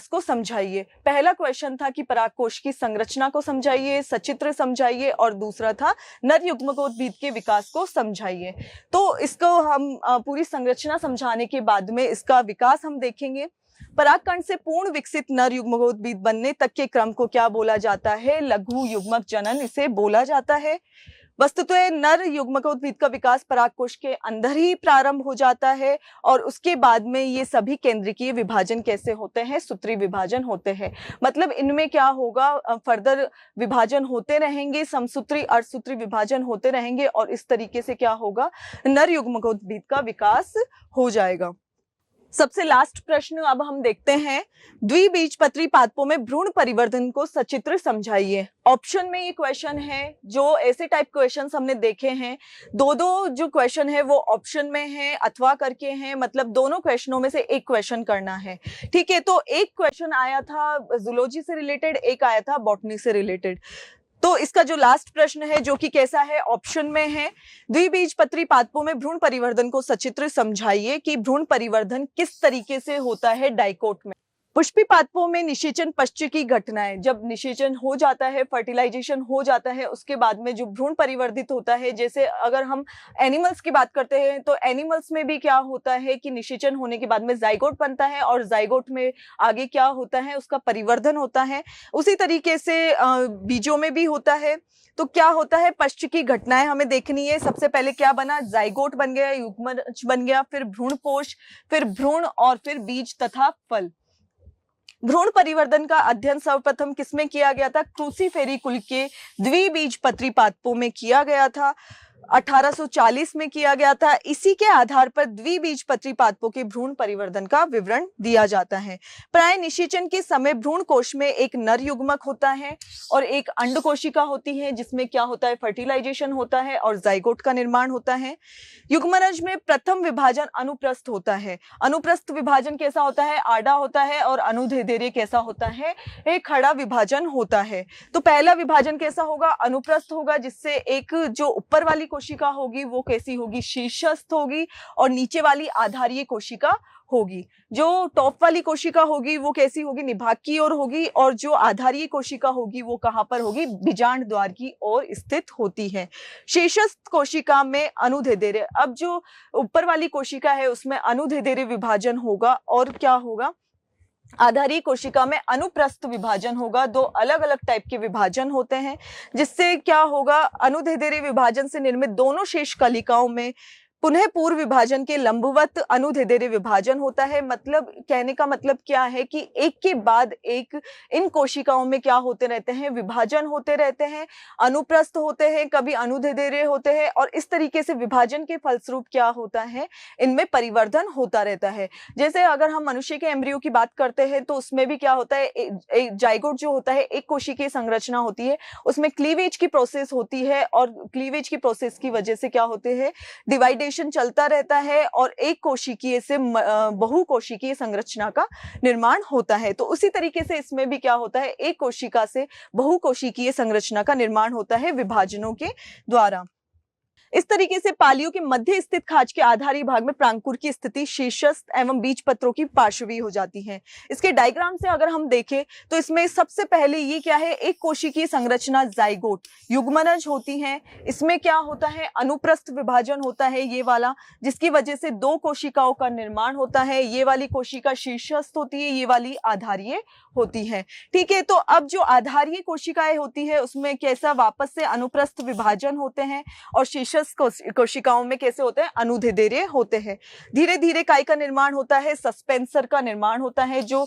को समझाइए। पहला क्वेश्चन था कि परागकोश की संरचना को समझाइए, सचित्र समझाइए, और दूसरा था नर युग्मकोद्भिद के विकास को समझाइए। तो इसको हम पूरी संरचना समझाने के बाद में इसका विकास हम देखेंगे। परागकण से पूर्ण विकसित नर युग्मकोद्भिद बनने तक के क्रम को क्या बोला जाता है? लघु युग्मक जनन इसे बोला जाता है। वस्तुतः नर युग्मकोद्भिद का विकास परागकोश के अंदर ही प्रारंभ हो जाता है और उसके बाद में ये सभी केंद्रकीय विभाजन कैसे होते हैं? सूत्री विभाजन होते हैं। मतलब इनमें क्या होगा, फर्दर विभाजन होते रहेंगे, समसूत्री अर्धसूत्री विभाजन होते रहेंगे और इस तरीके से क्या होगा, नर युग्मकोद्भिद का विकास हो जाएगा। सबसे लास्ट प्रश्न अब हम देखते हैं, द्विबीजपत्री पादपों में भ्रूण परिवर्धन को सचित्र समझाइए। ऑप्शन में ये क्वेश्चन है, जो ऐसे टाइप क्वेश्चंस हमने देखे हैं, दो जो क्वेश्चन है वो ऑप्शन में है, अथवा करके हैं, मतलब दोनों क्वेश्चनों में से एक क्वेश्चन करना है। ठीक है, तो एक क्वेश्चन आया था जूलॉजी से रिलेटेड, एक आया था बॉटनी से रिलेटेड। तो इसका जो लास्ट प्रश्न है, जो कि कैसा है, ऑप्शन में है, द्विबीजपत्री पादपों में भ्रूण परिवर्धन को सचित्र समझाइए कि भ्रूण परिवर्धन किस तरीके से होता है डाइकोट में। पुष्पी पादपों में निषेचन पश्च की घटनाएं, जब निषेचन हो जाता है, फर्टिलाइजेशन हो जाता है, उसके बाद में जो भ्रूण परिवर्धित होता है, जैसे अगर हम एनिमल्स की बात करते हैं तो एनिमल्स में भी क्या होता है कि निषेचन होने के बाद में जाइगोट बनता है और जाइगोट में आगे क्या होता है, उसका परिवर्धन होता है। उसी तरीके से बीजों में भी होता है। तो क्या होता है, पश्च की घटनाएं हमें देखनी है। सबसे पहले क्या बना, जाइगोट बन गया, युग्मज बन गया, फिर भ्रूणपोष, फिर भ्रूण और फिर बीज तथा फल। भ्रूण परिवर्धन का अध्ययन सर्वप्रथम किसमें किया गया था? क्रूसीफेरी कुल के द्विबीजपत्री पादपों में किया गया था, 1840 में किया गया था। इसी के आधार पर द्विबीजपत्री पादपों के भ्रूण परिवर्धन का विवरण दिया जाता है। प्राय निषेचन के समय भ्रूण कोश में एक नर युग्मक होता है और एक अंड कोशिका होती है, जिसमें क्या होता है, फर्टिलाइजेशन होता है और जाइगोट का निर्माण होता है। युग्मनज में प्रथम विभाजन अनुप्रस्थ होता है। अनुप्रस्थ विभाजन कैसा होता है, आड़ा होता है, और अनुदैर्ध्य कैसा होता है, एक खड़ा विभाजन होता है। तो पहला विभाजन कैसा होगा, अनुप्रस्थ होगा, जिससे एक जो ऊपर वाली कोशिका होगी वो कैसी होगी, शीर्षस्थ होगी, और नीचे वाली आधारीय कोशिका होगी। जो टॉप वाली कोशिका होगी वो कैसी होगी, निभाग की ओर होगी, और जो आधारीय कोशिका होगी वो कहाँ पर होगी, बीजांड द्वार की ओर स्थित होती है। शेषस्थ कोशिका में अनुदैर्ध्य, अब जो ऊपर वाली कोशिका है उसमें अनुदैर्ध्य विभाजन होगा, और क्या होगा, आधारीय कोशिका में अनुप्रस्थ विभाजन होगा। दो अलग अलग टाइप के विभाजन होते हैं, जिससे क्या होगा, अनुदैर्ध्य विभाजन से निर्मित दोनों शेष कलिकाओं में पुनः पूर्व विभाजन के लंबवत अनुदैर्ध्य विभाजन होता है। मतलब कहने का मतलब क्या है कि एक के बाद एक इन कोशिकाओं में क्या होते रहते हैं, विभाजन होते रहते हैं, अनुप्रस्थ होते हैं, कभी अनुदैर्ध्य होते हैं, और इस तरीके से विभाजन के फलस्वरूप क्या होता है, इनमें परिवर्धन होता रहता है। जैसे अगर हम मनुष्य के एम्ब्रियो की बात करते हैं तो उसमें भी क्या होता है, जाइगोट जो होता है एक कोशिकीय संरचना होती है, उसमें क्लीवेज की प्रोसेस होती है, और क्लीवेज की प्रोसेस की वजह से क्या होते हैं, डिवाइडेशन चलता रहता है, और एक कोशिकीय से बहुकोशिकीय संरचना का निर्माण होता है। तो उसी तरीके से इसमें भी क्या होता है, एक कोशिका से बहुकोशिकीय संरचना का निर्माण होता है विभाजनों के द्वारा। इस तरीके से पालियों के मध्य स्थित खाज के आधारी भाग में प्रांकुर की स्थिति शीर्षस्थ एवं बीज पत्रों की पार्श्वी हो जाती है। इसके डायग्राम से अगर हम देखें तो इसमें सबसे पहले ये क्या है, एक कोशिकीय संरचना जाइगोट युग्मनज होती है। इसमें क्या होता है, अनुप्रस्थ विभाजन होता है ये वाला, जिसकी वजह से दो कोशिकाओं का निर्माण होता है। ये वाली कोशिका शीर्षस्थ होती है, ये वाली आधारीय होती है। ठीक है, तो अब जो आधारीय कोशिकाएं होती है उसमें कैसा वापस से अनुप्रस्थ विभाजन होते हैं, और शीर्षस्थ कोशिकाओं में कैसे होते हैं, अनुदैर्ध्य होते हैं। धीरे धीरे काय का निर्माण होता है, सस्पेंसर का निर्माण होता है। जो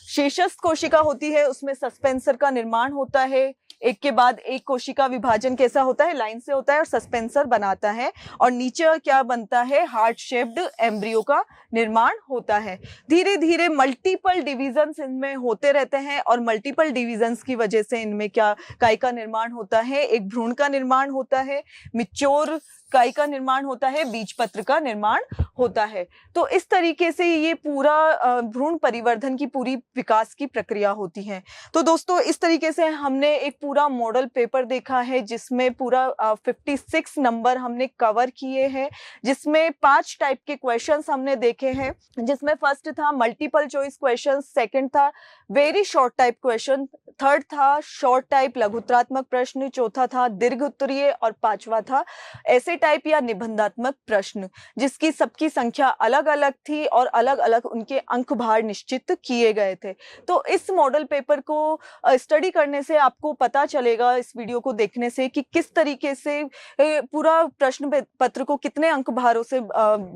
शेषस्थ कोशिका होती है उसमें सस्पेंसर का निर्माण होता है। एक के बाद एक कोशिका विभाजन कैसा होता है, लाइन से होता है, और सस्पेंसर बनाता है, और नीचे क्या बनता है, हार्ट शेप्ड एम्ब्रियो का निर्माण होता है। धीरे धीरे मल्टीपल डिविजन्स इनमें होते रहते हैं, और मल्टीपल डिविजन्स की वजह से इनमें क्या काय का निर्माण होता है, एक भ्रूण का निर्माण होता है, मिच्योर काय का निर्माण होता है, बीज पत्र का निर्माण होता है। तो इस तरीके से ये पूरा भ्रूण परिवर्धन की पूरी विकास की प्रक्रिया होती है। तो दोस्तों इस तरीके से हमने एक पूरा मॉडल पेपर देखा है, जिसमें पूरा 56 नंबर हमने कवर किए हैं, जिसमें 5 टाइप के क्वेश्चंस हमने देखे हैं। जिसमें फर्स्ट था मल्टीपल चॉइस क्वेश्चन, सेकंड था very short type question, third था शॉर्ट टाइप लघुत्तरात्मक प्रश्न, चौथा था दीर्घ उत्तरीय, और पांचवा था ऐसे टाइप या निबंधात्मक प्रश्न, जिसकी सबकी संख्या अलग अलग थी और अलग अलग उनके अंक भार निश्चित किए गए थे। तो इस मॉडल पेपर को स्टडी करने से आपको पता चलेगा, इस वीडियो को देखने से, कि किस तरीके से पूरा प्रश्न पत्र को कितने अंक भारों से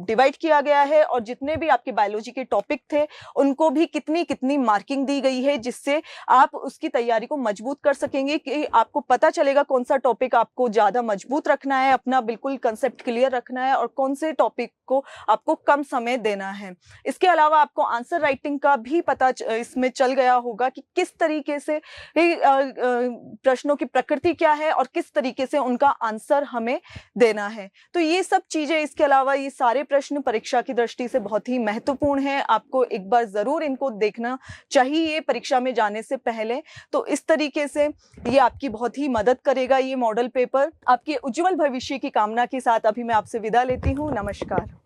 डिवाइड किया गया है, और जितने भी आपके बायोलॉजी के टॉपिक थे उनको भी कितनी कितनी मार्किंग दी गई है, जिससे आप उसकी तैयारी को मजबूत कर सकेंगे, कि आपको पता चलेगा कौन सा टॉपिक आपको ज्यादा मजबूत रखना है, अपना बिल्कुल कंसेप्ट क्लियर रखना है, और कौन से टॉपिक को आपको कम समय देना है। इसके अलावा आपको आंसर राइटिंग का भी पता इसमें चल गया होगा कि किस तरीके से प्रश्नों की प्रकृति क्या है और किस तरीके से उनका आंसर हमें देना है। तो ये सब चीजें, इसके अलावा ये सारे प्रश्न परीक्षा की दृष्टि से बहुत ही महत्वपूर्ण है। आपको एक बार जरूर इनको देखना चाहिए परीक्षा में जाने से पहले। तो इस तरीके से ये आपकी बहुत ही मदद करेगा ये मॉडल पेपर। आपके उज्जवल भविष्य की कामना के साथ अभी मैं आपसे विदा लेती हूँ। नमस्कार।